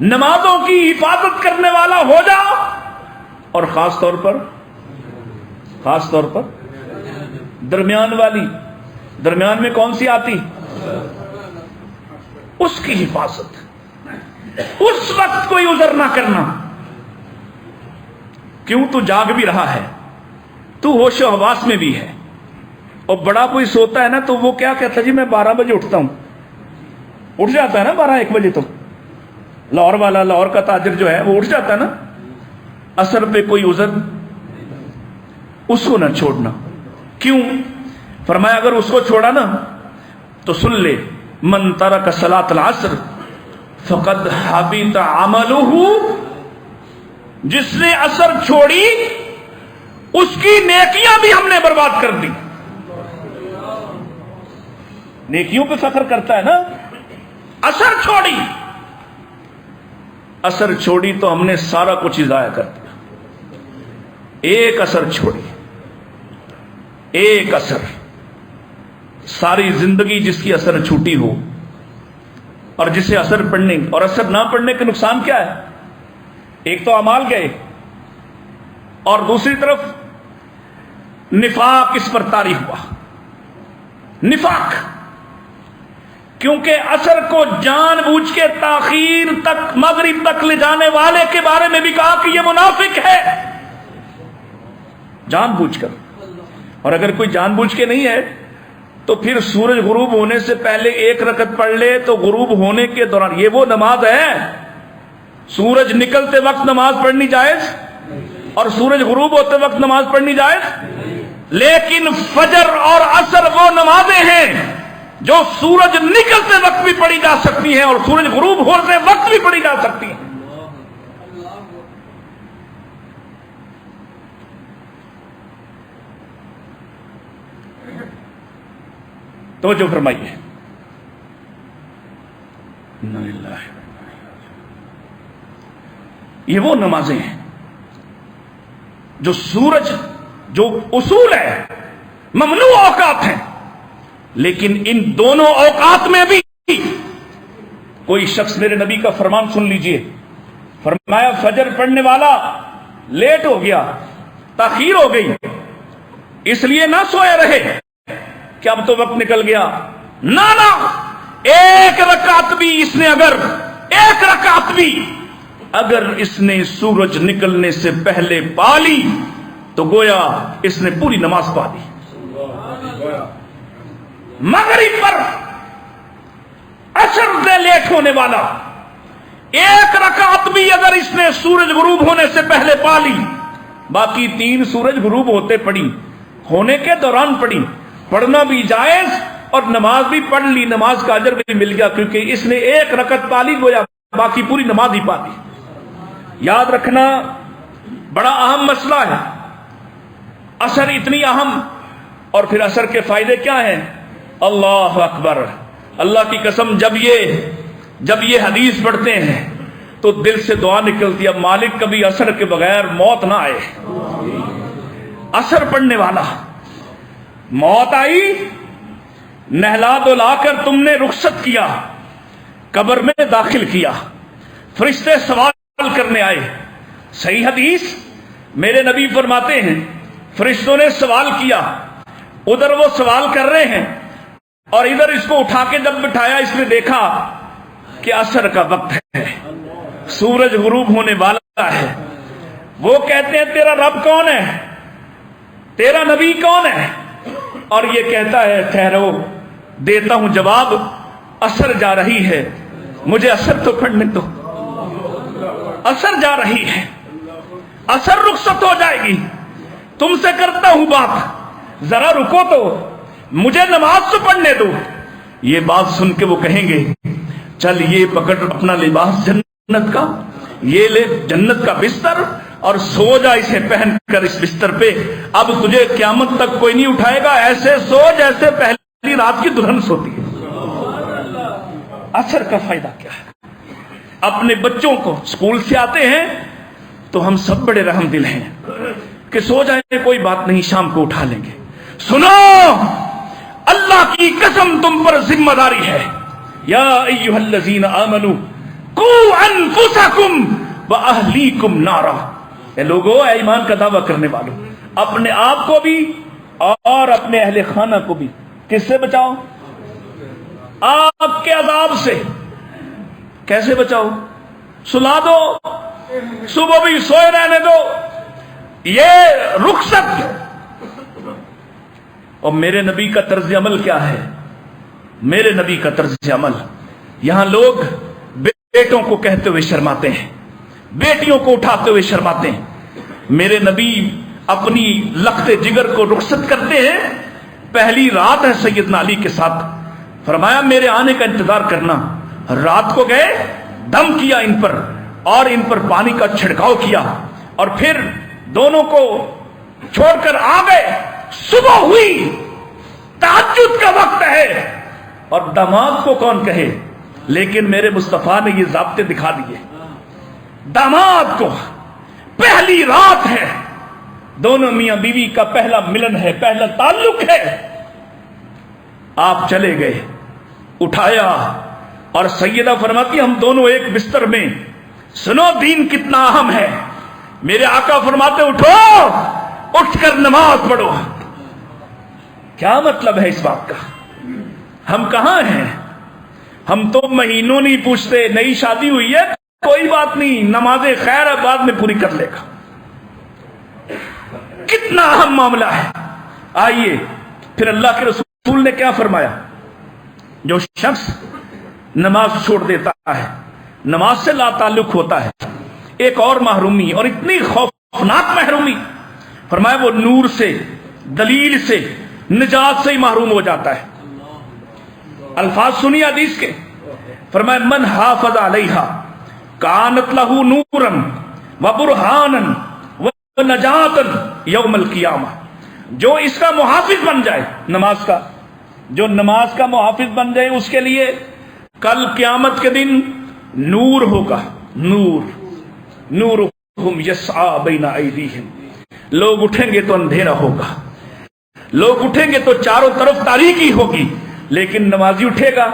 نمازوں کی حفاظت کرنے والا ہو جا، اور خاص طور پر درمیان والی، درمیان میں کون سی آتی؟ اس کی حفاظت، اس وقت کوئی عذر نہ کرنا۔ کیوں؟ تو جاگ بھی رہا ہے، تو ہوش و حواس میں بھی ہے، اور بڑا کوئی سوتا ہے نا تو وہ کیا کہتا ہے جی میں 12 بجے اٹھتا ہوں، اٹھ جاتا ہے نا 12-1 بجے، تو لاہور والا، لاہور کا تاجر جو ہے وہ اٹھ جاتا ہے نا۔ اثر پہ کوئی عذر، اس کو نہ چھوڑنا۔ کیوں؟ فرمایا اگر اس کو چھوڑا نا تو سن لے، من ترک صلاۃ العصر فقد حبط عملہ، جس نے عصر چھوڑی اس کی نیکیاں بھی ہم نے برباد کر دی۔ نیکیوں پہ فخر کرتا ہے نا، عصر چھوڑی، عصر چھوڑی تو ہم نے سارا کچھ ضائع کر دیا۔ ایک عصر چھوڑی، ایک عصر، ساری زندگی جس کی عصر چھوٹی ہو، اور جسے عصر پڑھنے اور عصر نہ پڑھنے کے نقصان کیا ہے؟ ایک تو اعمال گئے، اور دوسری طرف نفاق اس پر طاری ہوا۔ نفاق، کیونکہ عصر کو جان بوجھ کے تاخیر تک، مغرب تک لے جانے والے کے بارے میں بھی کہا کہ یہ منافق ہے، جان بوجھ کر۔ اور اگر کوئی جان بوجھ کے نہیں ہے تو پھر سورج غروب ہونے سے پہلے 1 رکعت پڑھ لے تو غروب ہونے کے دوران، یہ وہ نماز ہے؟ سورج نکلتے وقت نماز پڑھنی جائز، اور سورج غروب ہوتے وقت نماز پڑھنی جائز؟ لیکن فجر اور عصر وہ نمازیں ہیں جو سورج نکلتے وقت بھی پڑھی جا سکتی ہیں، اور سورج غروب ہوتے وقت بھی پڑھی جا سکتی ہیں۔ توجہ فرمائیے، یہ وہ نمازیں ہیں جو سورج، جو اصول ہے، ممنوع اوقات ہیں، لیکن ان دونوں اوقات میں بھی کوئی شخص میرے نبی کا فرمان سن لیجئے، فرمایا فجر پڑھنے والا لیٹ ہو گیا، تاخیر ہو گئی، اس لیے نہ سوئے رہے کہ اب تو وقت نکل گیا، نہ ایک رکعت بھی اس نے اگر اس نے سورج نکلنے سے پہلے پا لی تو گویا اس نے پوری نماز پا لی۔ مغرب پر عصر میں لیٹ ہونے والا ایک رکعت بھی اگر اس نے سورج غروب ہونے سے پہلے پا لی، باقی 3 سورج غروب ہوتے پڑھی، ہونے کے دوران پڑھی، پڑھنا بھی جائز اور نماز بھی پڑھ لی، نماز کا اجر بھی مل گیا، کیونکہ اس نے ایک رکعت پا لی، گویا باقی پوری نماز ہی پا لی۔ یاد رکھنا بڑا اہم مسئلہ ہے، عصر اتنی اہم، اور پھر عصر کے فائدے کیا ہیں؟ اللہ اکبر، اللہ کی قسم جب یہ حدیث پڑھتے ہیں تو دل سے دعا نکلتی ہے، مالک کبھی عصر کے بغیر موت نہ آئے۔ عصر پڑھنے والا موت آئی، نہلا دھلا کر تم نے رخصت کیا، قبر میں داخل کیا، فرشتے سوال کرنے آئے۔ صحیح حدیث میرے نبی فرماتے ہیں فرشتوں نے سوال کیا، ادھر وہ سوال کر رہے ہیں اور ادھر اس کو اٹھا کے جب بٹھایا، اس نے دیکھا کہ عصر کا وقت ہے، سورج غروب ہونے والا ہے۔ وہ کہتے ہیں تیرا رب کون ہے، تیرا نبی کون ہے؟ اور یہ کہتا ہے ٹھہرو دیتا ہوں جواب، عصر جا رہی ہے، مجھے عصر تو پڑھنے دو، عصر جا رہی ہے، عصر رخصت ہو جائے گی، تم سے کرتا ہوں بات، ذرا رکو تو مجھے نماز تو پڑھنے دو۔ یہ بات سن کے وہ کہیں گے چل یہ پکڑ اپنا لباس جنت کا، یہ لے جنت کا بستر اور سو جا اسے پہن کر اس بستر پہ، اب تجھے قیامت تک کوئی نہیں اٹھائے گا، ایسے سو جیسے پہلی رات کی دلہن سوتی ہے۔ عصر کا فائدہ کیا ہے؟ اپنے بچوں کو اسکول سے آتے ہیں تو ہم سب بڑے رحم دل ہیں کہ سو جائیں کوئی بات نہیں، شام کو اٹھا لیں گے۔ سنو، اللہ کی قسم تم پر ذمہ داری ہے، یا ایھا الذین آمنوا قوا انفسکم واہلیکم نارا، اے لوگو، اے ایمان کا دعویٰ کرنے والوں، اپنے آپ کو بھی اور اپنے اہل خانہ کو بھی کس سے بچاؤ؟ آگ کے عذاب سے۔ کیسے بچاؤ؟ سلا دو، صبح بھی سوئے رہنے دو، یہ رخصت۔ اور میرے نبی کا طرز عمل کیا ہے؟ میرے نبی کا طرز عمل، یہاں لوگ بیٹوں کو کہتے ہوئے شرماتے ہیں، بیٹیوں کو اٹھاتے ہوئے شرماتے ہیں، میرے نبی اپنی لخت جگر کو رخصت کرتے ہیں، پہلی رات ہے سیدنا علی کے ساتھ، فرمایا میرے آنے کا انتظار کرنا، رات کو گئے، دم کیا ان پر اور ان پر پانی کا چھڑکاؤ کیا، اور پھر دونوں کو چھوڑ کر آ گئے۔ صبح ہوئی، تہجد کا وقت ہے، اور داماد کو کون کہے، لیکن میرے مصطفیٰ نے یہ ضابطے دکھا دیے۔ داماد کو پہلی رات ہے، دونوں میاں بیوی کا پہلا ملن ہے، پہلا تعلق ہے، آپ چلے گئے، اٹھایا، اور سیدہ فرماتی ہم دونوں ایک بستر میں، سنو دین کتنا اہم ہے، میرے آقا فرماتے اٹھو، اٹھ کر نماز پڑھو۔ کیا مطلب ہے اس بات کا؟ ہم کہاں ہیں؟ ہم تو مہینوں نہیں پوچھتے، نئی شادی ہوئی ہے کوئی بات نہیں، نماز خیر بعد میں پوری کر لے گا۔ کتنا اہم معاملہ ہے۔ آئیے پھر اللہ کے رسول نے کیا فرمایا؟ جو شخص نماز چھوڑ دیتا ہے، نماز سے لا تعلق ہوتا ہے، ایک اور محرومی، اور اتنی خوفناک محرومی، فرمایا وہ نور سے، دلیل سے، نجات سے ہی محروم ہو جاتا ہے۔ الفاظ سنی حدیث کے، فرمایا من حافظ علیہا کانت لہ نورا وبرہانا ونجاتا یوم القیامہ، جو اس کا محافظ بن جائے، نماز کا، جو نماز کا محافظ بن جائے، اس کے لیے کل قیامت کے دن نور ہوگا، نور، نورہم یسعی بین ایدیہم، لوگ اٹھیں گے تو اندھیرا ہوگا، لوگ اٹھیں گے تو چاروں طرف تاریکی ہوگی، لیکن نمازی اٹھے گا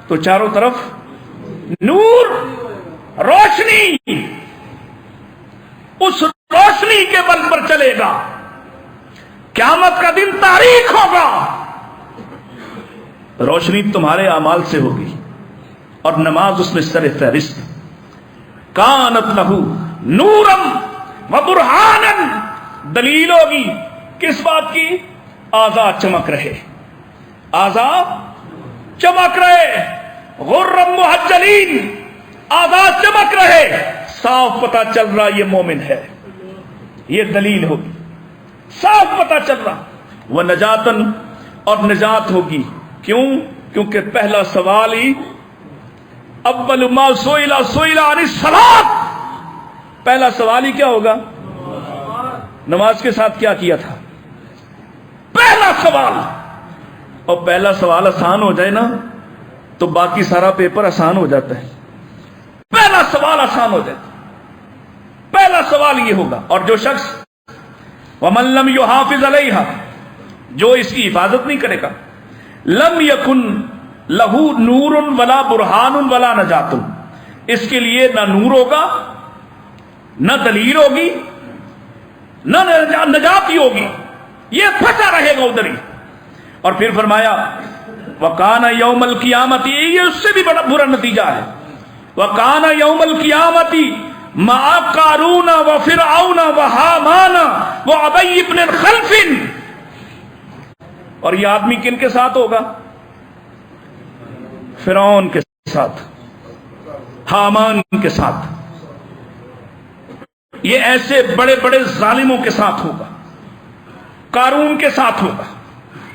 تو چاروں طرف نور روشنی، اس روشنی کے بل پر چلے گا، قیامت کا دن تاریخ ہوگا، روشنی تمہارے اعمال سے ہوگی اور نماز اس میں سر فہرست۔ کانت لہو نورم و برہانن، دلیل ہوگی کس بات کی؟ آزاد چمک رہے، آزاد چمک رہے، غرم محجلین، آزاد چمک رہے، صاف پتہ چل رہا یہ مومن ہے، یہ دلیل ہوگی، صاف پتہ چل رہا۔ وہ نجاتن، اور نجات ہوگی، کیوں؟ کیونکہ پہلا سوال ہی اول ما سئل عن الصلاۃ، پہلا سوال ہی کیا ہوگا؟ نماز کے ساتھ کیا کیا تھا؟ پہلا سوال، اور پہلا سوال آسان ہو جائے نا تو باقی سارا پیپر آسان ہو جاتا ہے۔ پہلا سوال آسان ہو جاتا ہے، پہلا سوال یہ ہوگا۔ اور جو شخص ومن لم يحافظ علیہا، جو اس کی حفاظت نہیں کرے گا، لم یکن لہو نور ولا برہان ولا نجات، اس کے لیے نہ نور ہوگا، نہ دلیل ہوگی، نہ نجاتی ہوگی، یہ پھنسا رہے گا ادھر ہی۔ اور پھر فرمایا وَقَانَ يَوْمَ الْقِيَامَةِ، یہ اس سے بھی بڑا برا نتیجہ ہے، وَقَانَ يَوْمَ الْقِيَامَةِ مَعَ قَارُونَ وَفِرْعَوْنَ وَحَامَانَ وَأُبَيِّ بْنِ خَلْفٍ، اور یہ آدمی کن کے ساتھ ہوگا؟ فرعون کے ساتھ، حامان کے ساتھ، یہ ایسے بڑے بڑے ظالموں کے ساتھ ہوگا، قارون کے ساتھ ہوگا،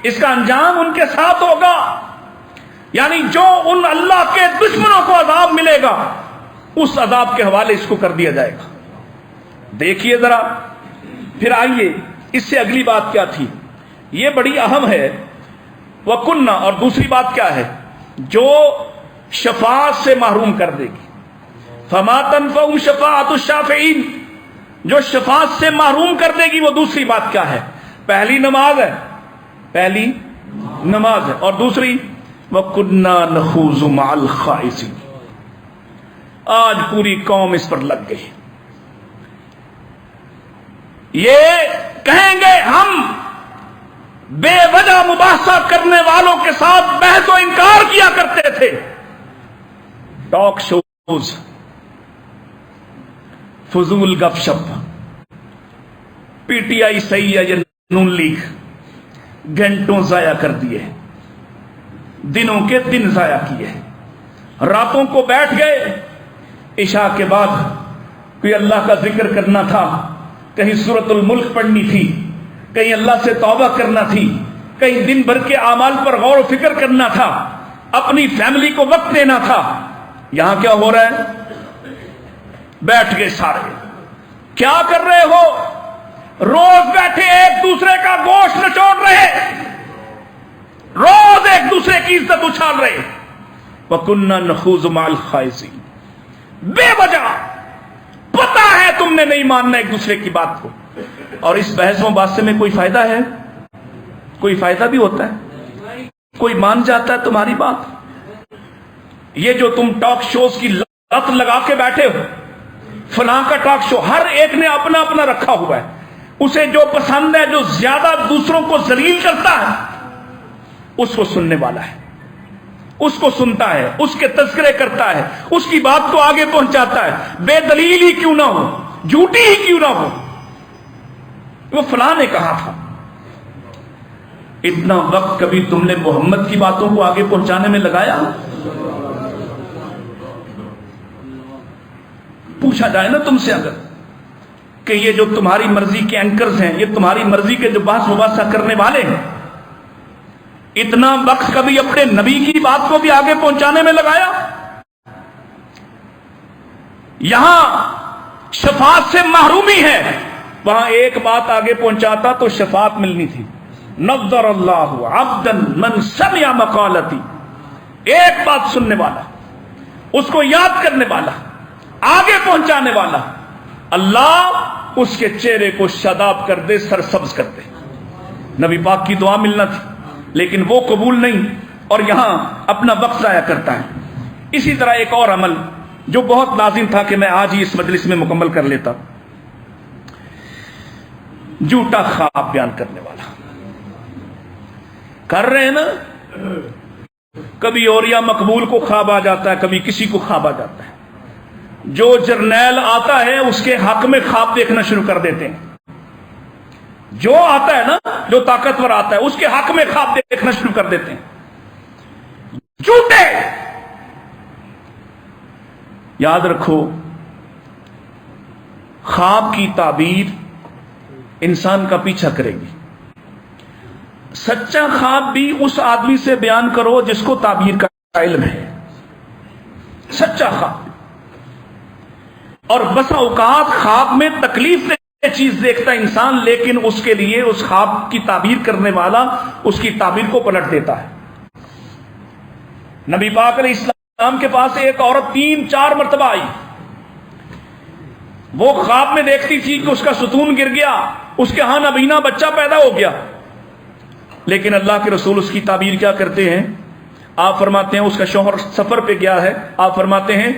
اس کا انجام ان کے ساتھ ہوگا۔ یعنی جو ان اللہ کے دشمنوں کو عذاب ملے گا، اس عذاب کے حوالے اس کو کر دیا جائے گا۔ دیکھیے ذرا، پھر آئیے اس سے اگلی بات کیا تھی، یہ بڑی اہم ہے۔ وَكُنَّا، اور دوسری بات کیا ہے؟ جو شفاعت سے محروم کر دے گی، فَمَا تَنْفَعُهُمْ شَفَاعَةُ الشَّافِعِينَ، جو شفاعت سے محروم کر دے گی وہ دوسری بات کیا ہے؟ پہلی نماز ہے، پہلی نماز ہے، اور دوسری وَكُنَّا نَخُوضُ مَعَ الْخَائِضِينَ، آج پوری قوم اس پر لگ گئی، یہ کہیں گے ہم بے وجہ مباحثہ کرنے والوں کے ساتھ بحث و انکار کیا کرتے تھے، ٹاک شوز، فضول گپ شپ، پی ٹی آئی صحیح ہے، یہ نون لیگ، گھنٹوں ضائع کر دیے، دنوں کے دن ضائع کیے، راتوں کو بیٹھ گئے، عشاء کے بعد کوئی اللہ کا ذکر کرنا تھا، کہیں سورۃ الملک پڑھنی تھی، کہیں اللہ سے توبہ کرنا تھی، کہیں دن بھر کے اعمال پر غور و فکر کرنا تھا، اپنی فیملی کو وقت دینا تھا۔ یہاں کیا ہو رہا ہے؟ بیٹھ گئے سارے، کیا کر رہے ہو؟ روز بیٹھے ایک دوسرے کا گوشت نچوڑ رہے، روز ایک دوسرے کی عزت اچھال رہے۔ وَكُنَّا نَخُوضُ مَعَ الْخَائِضِينَ، بے وجہ، پتا ہے تم نے نہیں ماننا ایک دوسرے کی بات کو، اور اس بحث و بحث میں کوئی فائدہ ہے؟ کوئی فائدہ بھی ہوتا ہے؟ کوئی مان جاتا ہے تمہاری بات؟ یہ جو تم ٹاک شوز کی لت لگا کے بیٹھے ہو، فلاں کا ٹاک شو، ہر ایک نے اپنا اپنا رکھا ہوا ہے، اسے جو پسند ہے، جو زیادہ دوسروں کو ذلیل کرتا ہے، اس کو سننے والا ہے، اس کو سنتا ہے، اس کے تذکرے کرتا ہے، اس کی بات کو آگے پہنچاتا ہے، بے دلیل ہی کیوں نہ ہو، جھوٹی ہی کیوں نہ ہو۔ وہ فلاں نے کہا تھا۔ اتنا وقت کبھی تم نے محمد کی باتوں کو آگے پہنچانے میں لگایا؟ پوچھا جائے نا تم سے اگر کہ یہ جو تمہاری مرضی کے اینکرز ہیں، یہ تمہاری مرضی کے جو بحث مباحثہ کرنے والے ہیں، اتنا وقت کبھی اپنے نبی کی بات کو بھی آگے پہنچانے میں لگایا؟ یہاں شفاعت سے محرومی ہے، وہاں ایک بات آگے پہنچاتا تو شفاعت ملنی تھی۔ نظر اللہ عبدا من سمع مقالتی، ایک بات سننے والا، اس کو یاد کرنے والا، آگے پہنچانے والا، اللہ اس کے چہرے کو شاداب کر دے، سرسبز کر دے۔ نبی پاک کی دعا ملنا تھی، لیکن وہ قبول نہیں، اور یہاں اپنا وقت ضائع کرتا ہے۔ اسی طرح ایک اور عمل جو بہت لازم تھا کہ میں آج ہی اس مجلس میں مکمل کر لیتا، جھوٹا خواب بیان کرنے والا۔ کر رہے ہیں نا، کبھی اوریا مقبول کو خواب آ جاتا ہے، کبھی کسی کو خواب آ جاتا ہے۔ جو جرنیل آتا ہے اس کے حق میں خواب دیکھنا شروع کر دیتے ہیں، جو آتا ہے نا، جو طاقتور آتا ہے اس کے حق میں خواب دیکھنا شروع کر دیتے ہیں، جھوٹے۔ یاد رکھو، خواب کی تعبیر انسان کا پیچھا کرے گی۔ سچا خواب بھی اس آدمی سے بیان کرو جس کو تعبیر کا علم ہے، سچا خواب۔ اور بسا اوقات خواب میں تکلیف دہ چیز دیکھتا انسان، لیکن اس کے لیے اس خواب کی تعبیر کرنے والا اس کی تعبیر کو پلٹ دیتا ہے۔ نبی پاک علیہ السلام کے پاس ایک عورت 3-4 مرتبہ آئی، وہ خواب میں دیکھتی تھی کہ اس کا ستون گر گیا، اس کے ہاں نبینا بچہ پیدا ہو گیا، لیکن اللہ کے رسول اس کی تعبیر کیا کرتے ہیں؟ آپ فرماتے ہیں اس کا شوہر سفر پہ گیا ہے، آپ فرماتے ہیں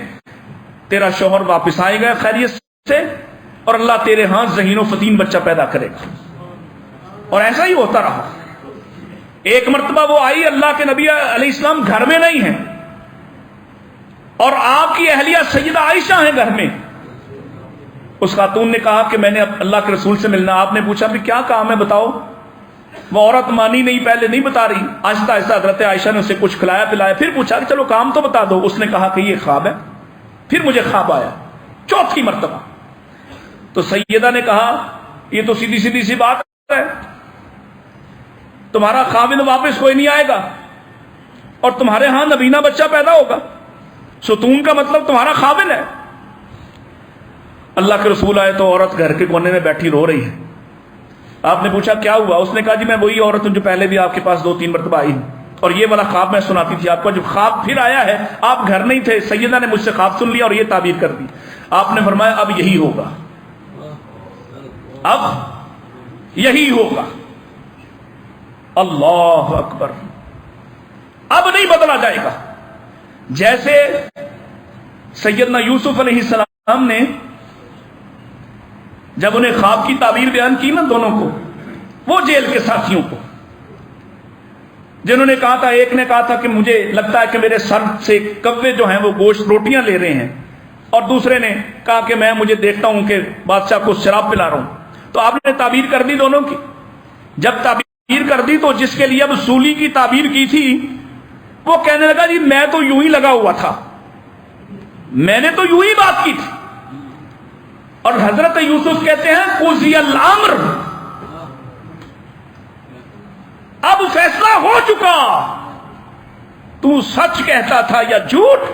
تیرا شوہر واپس آئے گا خیریت سے، اور اللہ تیرے ہاں ذہین و فتین بچہ پیدا کرے گا۔ اور ایسا ہی ہوتا رہا۔ ایک مرتبہ وہ آئی، اللہ کے نبی علیہ السلام گھر میں نہیں ہیں، اور آپ کی اہلیہ سیدہ عائشہ ہیں گھر میں۔ اس خاتون نے کہا کہ میں نے اللہ کے رسول سے ملنا۔ آپ نے پوچھا بھی کیا کام ہے بتاؤ؟ وہ عورت مانی نہیں، پہلے نہیں بتا رہی، آہستہ آہستہ حضرت عائشہ نے اسے کچھ کھلایا پلایا، پھر پوچھا کہ چلو کام تو بتا دو۔ اس نے کہا کہ یہ خواب ہے۔ پھر مجھے خواب آیا 4تھی مرتبہ۔ تو سیدہ نے کہا یہ تو سیدھی سیدھی سی بات ہے، تمہارا خاوند واپس کوئی نہیں آئے گا، اور تمہارے ہاں نبینا بچہ پیدا ہوگا، ستون کا مطلب تمہارا خاوند ہے۔ اللہ کے رسول آئے تو عورت گھر کے کونے میں بیٹھی رو رہی ہے۔ آپ نے پوچھا کیا ہوا؟ اس نے کہا جی میں وہی عورت ہوں جو پہلے بھی آپ کے پاس 2-3 مرتبہ آئی ہوں، اور یہ والا خواب میں سناتی تھی آپ کو۔ جو خواب پھر آیا ہے، آپ گھر نہیں تھے، سیدہ نے مجھ سے خواب سن لیا اور یہ تعبیر کر دی۔ آپ نے فرمایا اب یہی ہوگا، اب یہی ہوگا۔ اللہ اکبر، اب نہیں بدلا جائے گا۔ جیسے سیدنا یوسف علیہ السلام نے جب انہیں خواب کی تعبیر بیان کی نا دونوں کو، وہ جیل کے ساتھیوں کو، جنہوں نے کہا تھا، ایک نے کہا تھا کہ مجھے لگتا ہے کہ میرے سر سے کوے جو ہیں وہ گوشت روٹیاں لے رہے ہیں، اور دوسرے نے کہا کہ میں مجھے دیکھتا ہوں کہ بادشاہ کو شراب پلا رہا ہوں۔ تو آپ نے تعبیر کر دی دونوں کی۔ جب تعبیر کر دی تو جس کے لیے اب سولی کی تعبیر کی تھی وہ کہنے لگا جی میں تو یوں ہی لگا ہوا تھا، میں نے تو یوں ہی بات کی تھی۔ اور حضرت یوسف کہتے ہیں قضی الامر، اب فیصلہ ہو چکا، تو سچ کہتا تھا یا جھوٹ۔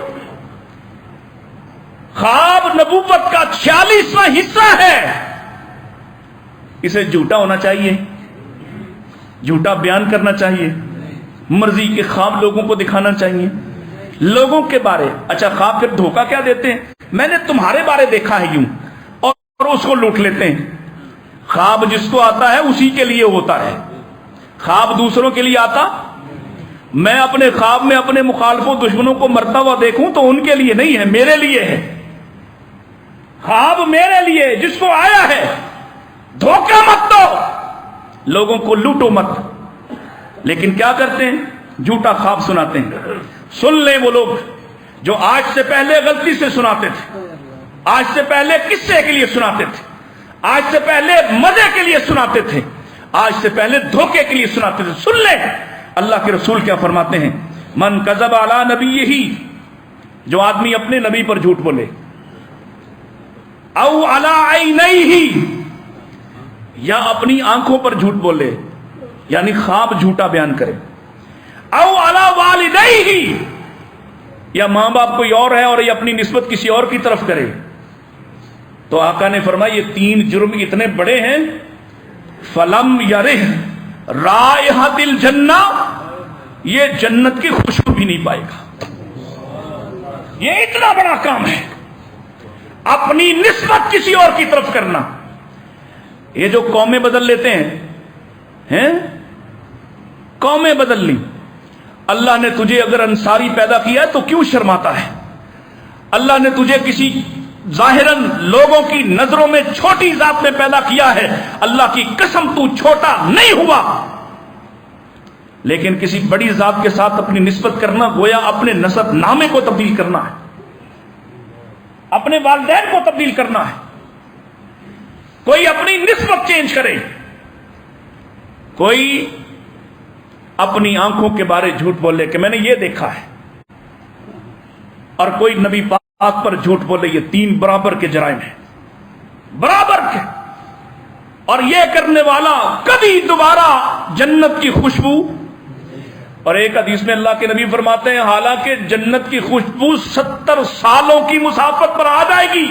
خواب نبوت کا 46واں حصہ ہے، اسے جھوٹا ہونا چاہیے، جھوٹا بیان کرنا چاہیے، مرضی کے خواب لوگوں کو دکھانا چاہیے، لوگوں کے بارے۔ اچھا خواب پھر دھوکہ کیا دیتے ہیں؟ میں نے تمہارے بارے دیکھا ہے یوں، اور اس کو لوٹ لیتے ہیں۔ خواب جس کو آتا ہے اسی کے لیے ہوتا ہے، خواب دوسروں کے لیے آتا۔ میں اپنے خواب میں اپنے مخالفوں دشمنوں کو مرتا ہوا دیکھوں تو ان کے لیے نہیں ہے، میرے لیے ہے۔ خواب میرے لیے، جس کو آیا ہے دھوکہ مت دو، لوگوں کو لوٹو مت۔ لیکن کیا کرتے ہیں؟ جھوٹا خواب سناتے ہیں۔ سن لیں وہ لوگ جو آج سے پہلے غلطی سے سناتے تھے، آج سے پہلے قصے کے لیے سناتے تھے، آج سے پہلے مزے کے لیے سناتے تھے، آج سے پہلے دھوکے کے لیے سناتے تھے۔ سن لیں اللہ کے رسول کیا فرماتے ہیں، من کذب علی نبیہ، جو آدمی اپنے نبی پر جھوٹ بولے، او علی عینیہ، یا اپنی آنکھوں پر جھوٹ بولے، یعنی خواب جھوٹا بیان کرے، او علی والدیہ، یا ماں باپ کوئی اور ہے اور یہ اپنی نسبت کسی اور کی طرف کرے، تو آقا نے فرمایا یہ 3 جرم اتنے بڑے ہیں، فلم یرہ رائحۃ الجنہ، یہ جنت کی خوشبو بھی نہیں پائے گا۔ یہ اتنا بڑا کام ہے، اپنی نسبت کسی اور کی طرف کرنا۔ یہ جو قومیں بدل لیتے ہیں قومیں بدل لی، اللہ نے تجھے اگر انصاری پیدا کیا ہے تو کیوں شرماتا ہے؟ اللہ نے تجھے کسی ظاہراً لوگوں کی نظروں میں چھوٹی ذات میں پیدا کیا ہے، اللہ کی قسم تو چھوٹا نہیں ہوا، لیکن کسی بڑی ذات کے ساتھ اپنی نسبت کرنا گویا اپنے نسب نامے کو تبدیل کرنا ہے، اپنے والدین کو تبدیل کرنا ہے۔ کوئی اپنی نسبت چینج کرے، کوئی اپنی آنکھوں کے بارے جھوٹ بولے کہ میں نے یہ دیکھا ہے، اور کوئی نبی پاک پر جھوٹ بولے، یہ تین برابر کے جرائم ہیں، برابر کے۔ اور یہ کرنے والا کبھی دوبارہ جنت کی خوشبو، اور ایک حدیث میں اللہ کے نبی فرماتے ہیں حالانکہ جنت کی خوشبو 70 سالوں کی مسافت پر آ جائے گی،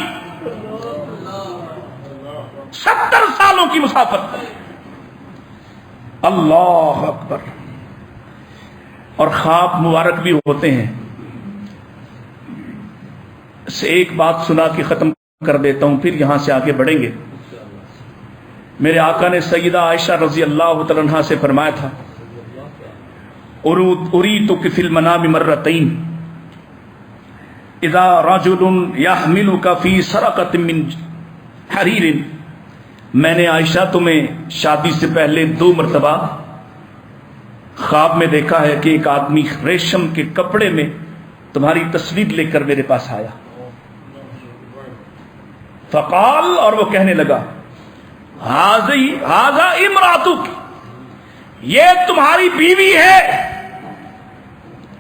70 سالوں کی مسافت پر۔ اللہ اکبر۔ اور خواب مبارک بھی ہوتے ہیں۔ سے ایک بات سنا کے ختم کر دیتا ہوں، پھر یہاں سے آگے بڑھیں گے۔ میرے آقا نے سیدہ عائشہ رضی اللہ تعالی عنہا سے فرمایا تھا اریتک فی المنام مرتین اذا رجل یحملک فی سرقۃ من حریر، میں نے عائشہ تمہیں شادی سے پہلے 2 مرتبہ خواب میں دیکھا ہے کہ ایک آدمی ریشم کے کپڑے میں تمہاری تصویر لے کر میرے پاس آیا، فقال، اور وہ کہنے لگا ھذا امراتک، یہ تمہاری بیوی ہے۔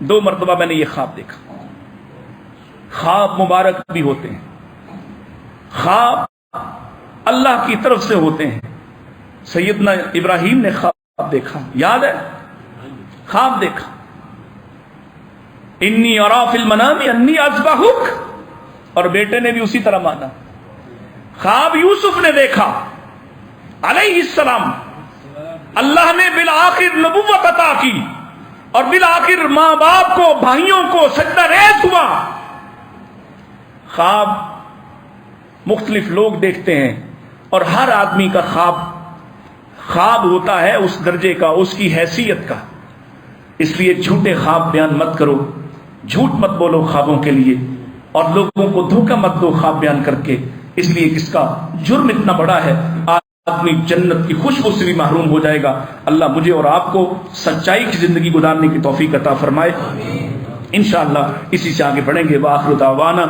2 مرتبہ میں نے یہ خواب دیکھا۔ خواب مبارک بھی ہوتے ہیں، خواب اللہ کی طرف سے ہوتے ہیں۔ سیدنا ابراہیم نے خواب دیکھا، یاد ہے؟ خواب دیکھا، انی ارا فی المنام انی اذبحک، اور بیٹے نے بھی اسی طرح مانا۔ خواب یوسف نے دیکھا علیہ السلام، اللہ نے بالآخر نبوت عطا کی، اور بالآخر ماں باپ کو، بھائیوں کو سجدہ ریز ہوا۔ خواب مختلف لوگ دیکھتے ہیں، اور ہر آدمی کا خواب ہوتا ہے اس درجے کا، اس کی حیثیت کا۔ اس لیے جھوٹے خواب بیان مت کرو، جھوٹ مت بولو خوابوں کے لیے، اور لوگوں کو دھوکہ مت دو خواب بیان کر کے، اس لیے اس کا جرم اتنا بڑا ہے، آدمی جنت کی خوشبو سے بھی محروم ہو جائے گا۔ اللہ مجھے اور آپ کو سچائی کی زندگی گزارنے کی توفیق عطا فرمائے۔ انشاءاللہ اسی سے آگے بڑھیں گے۔ وآخر دعوانا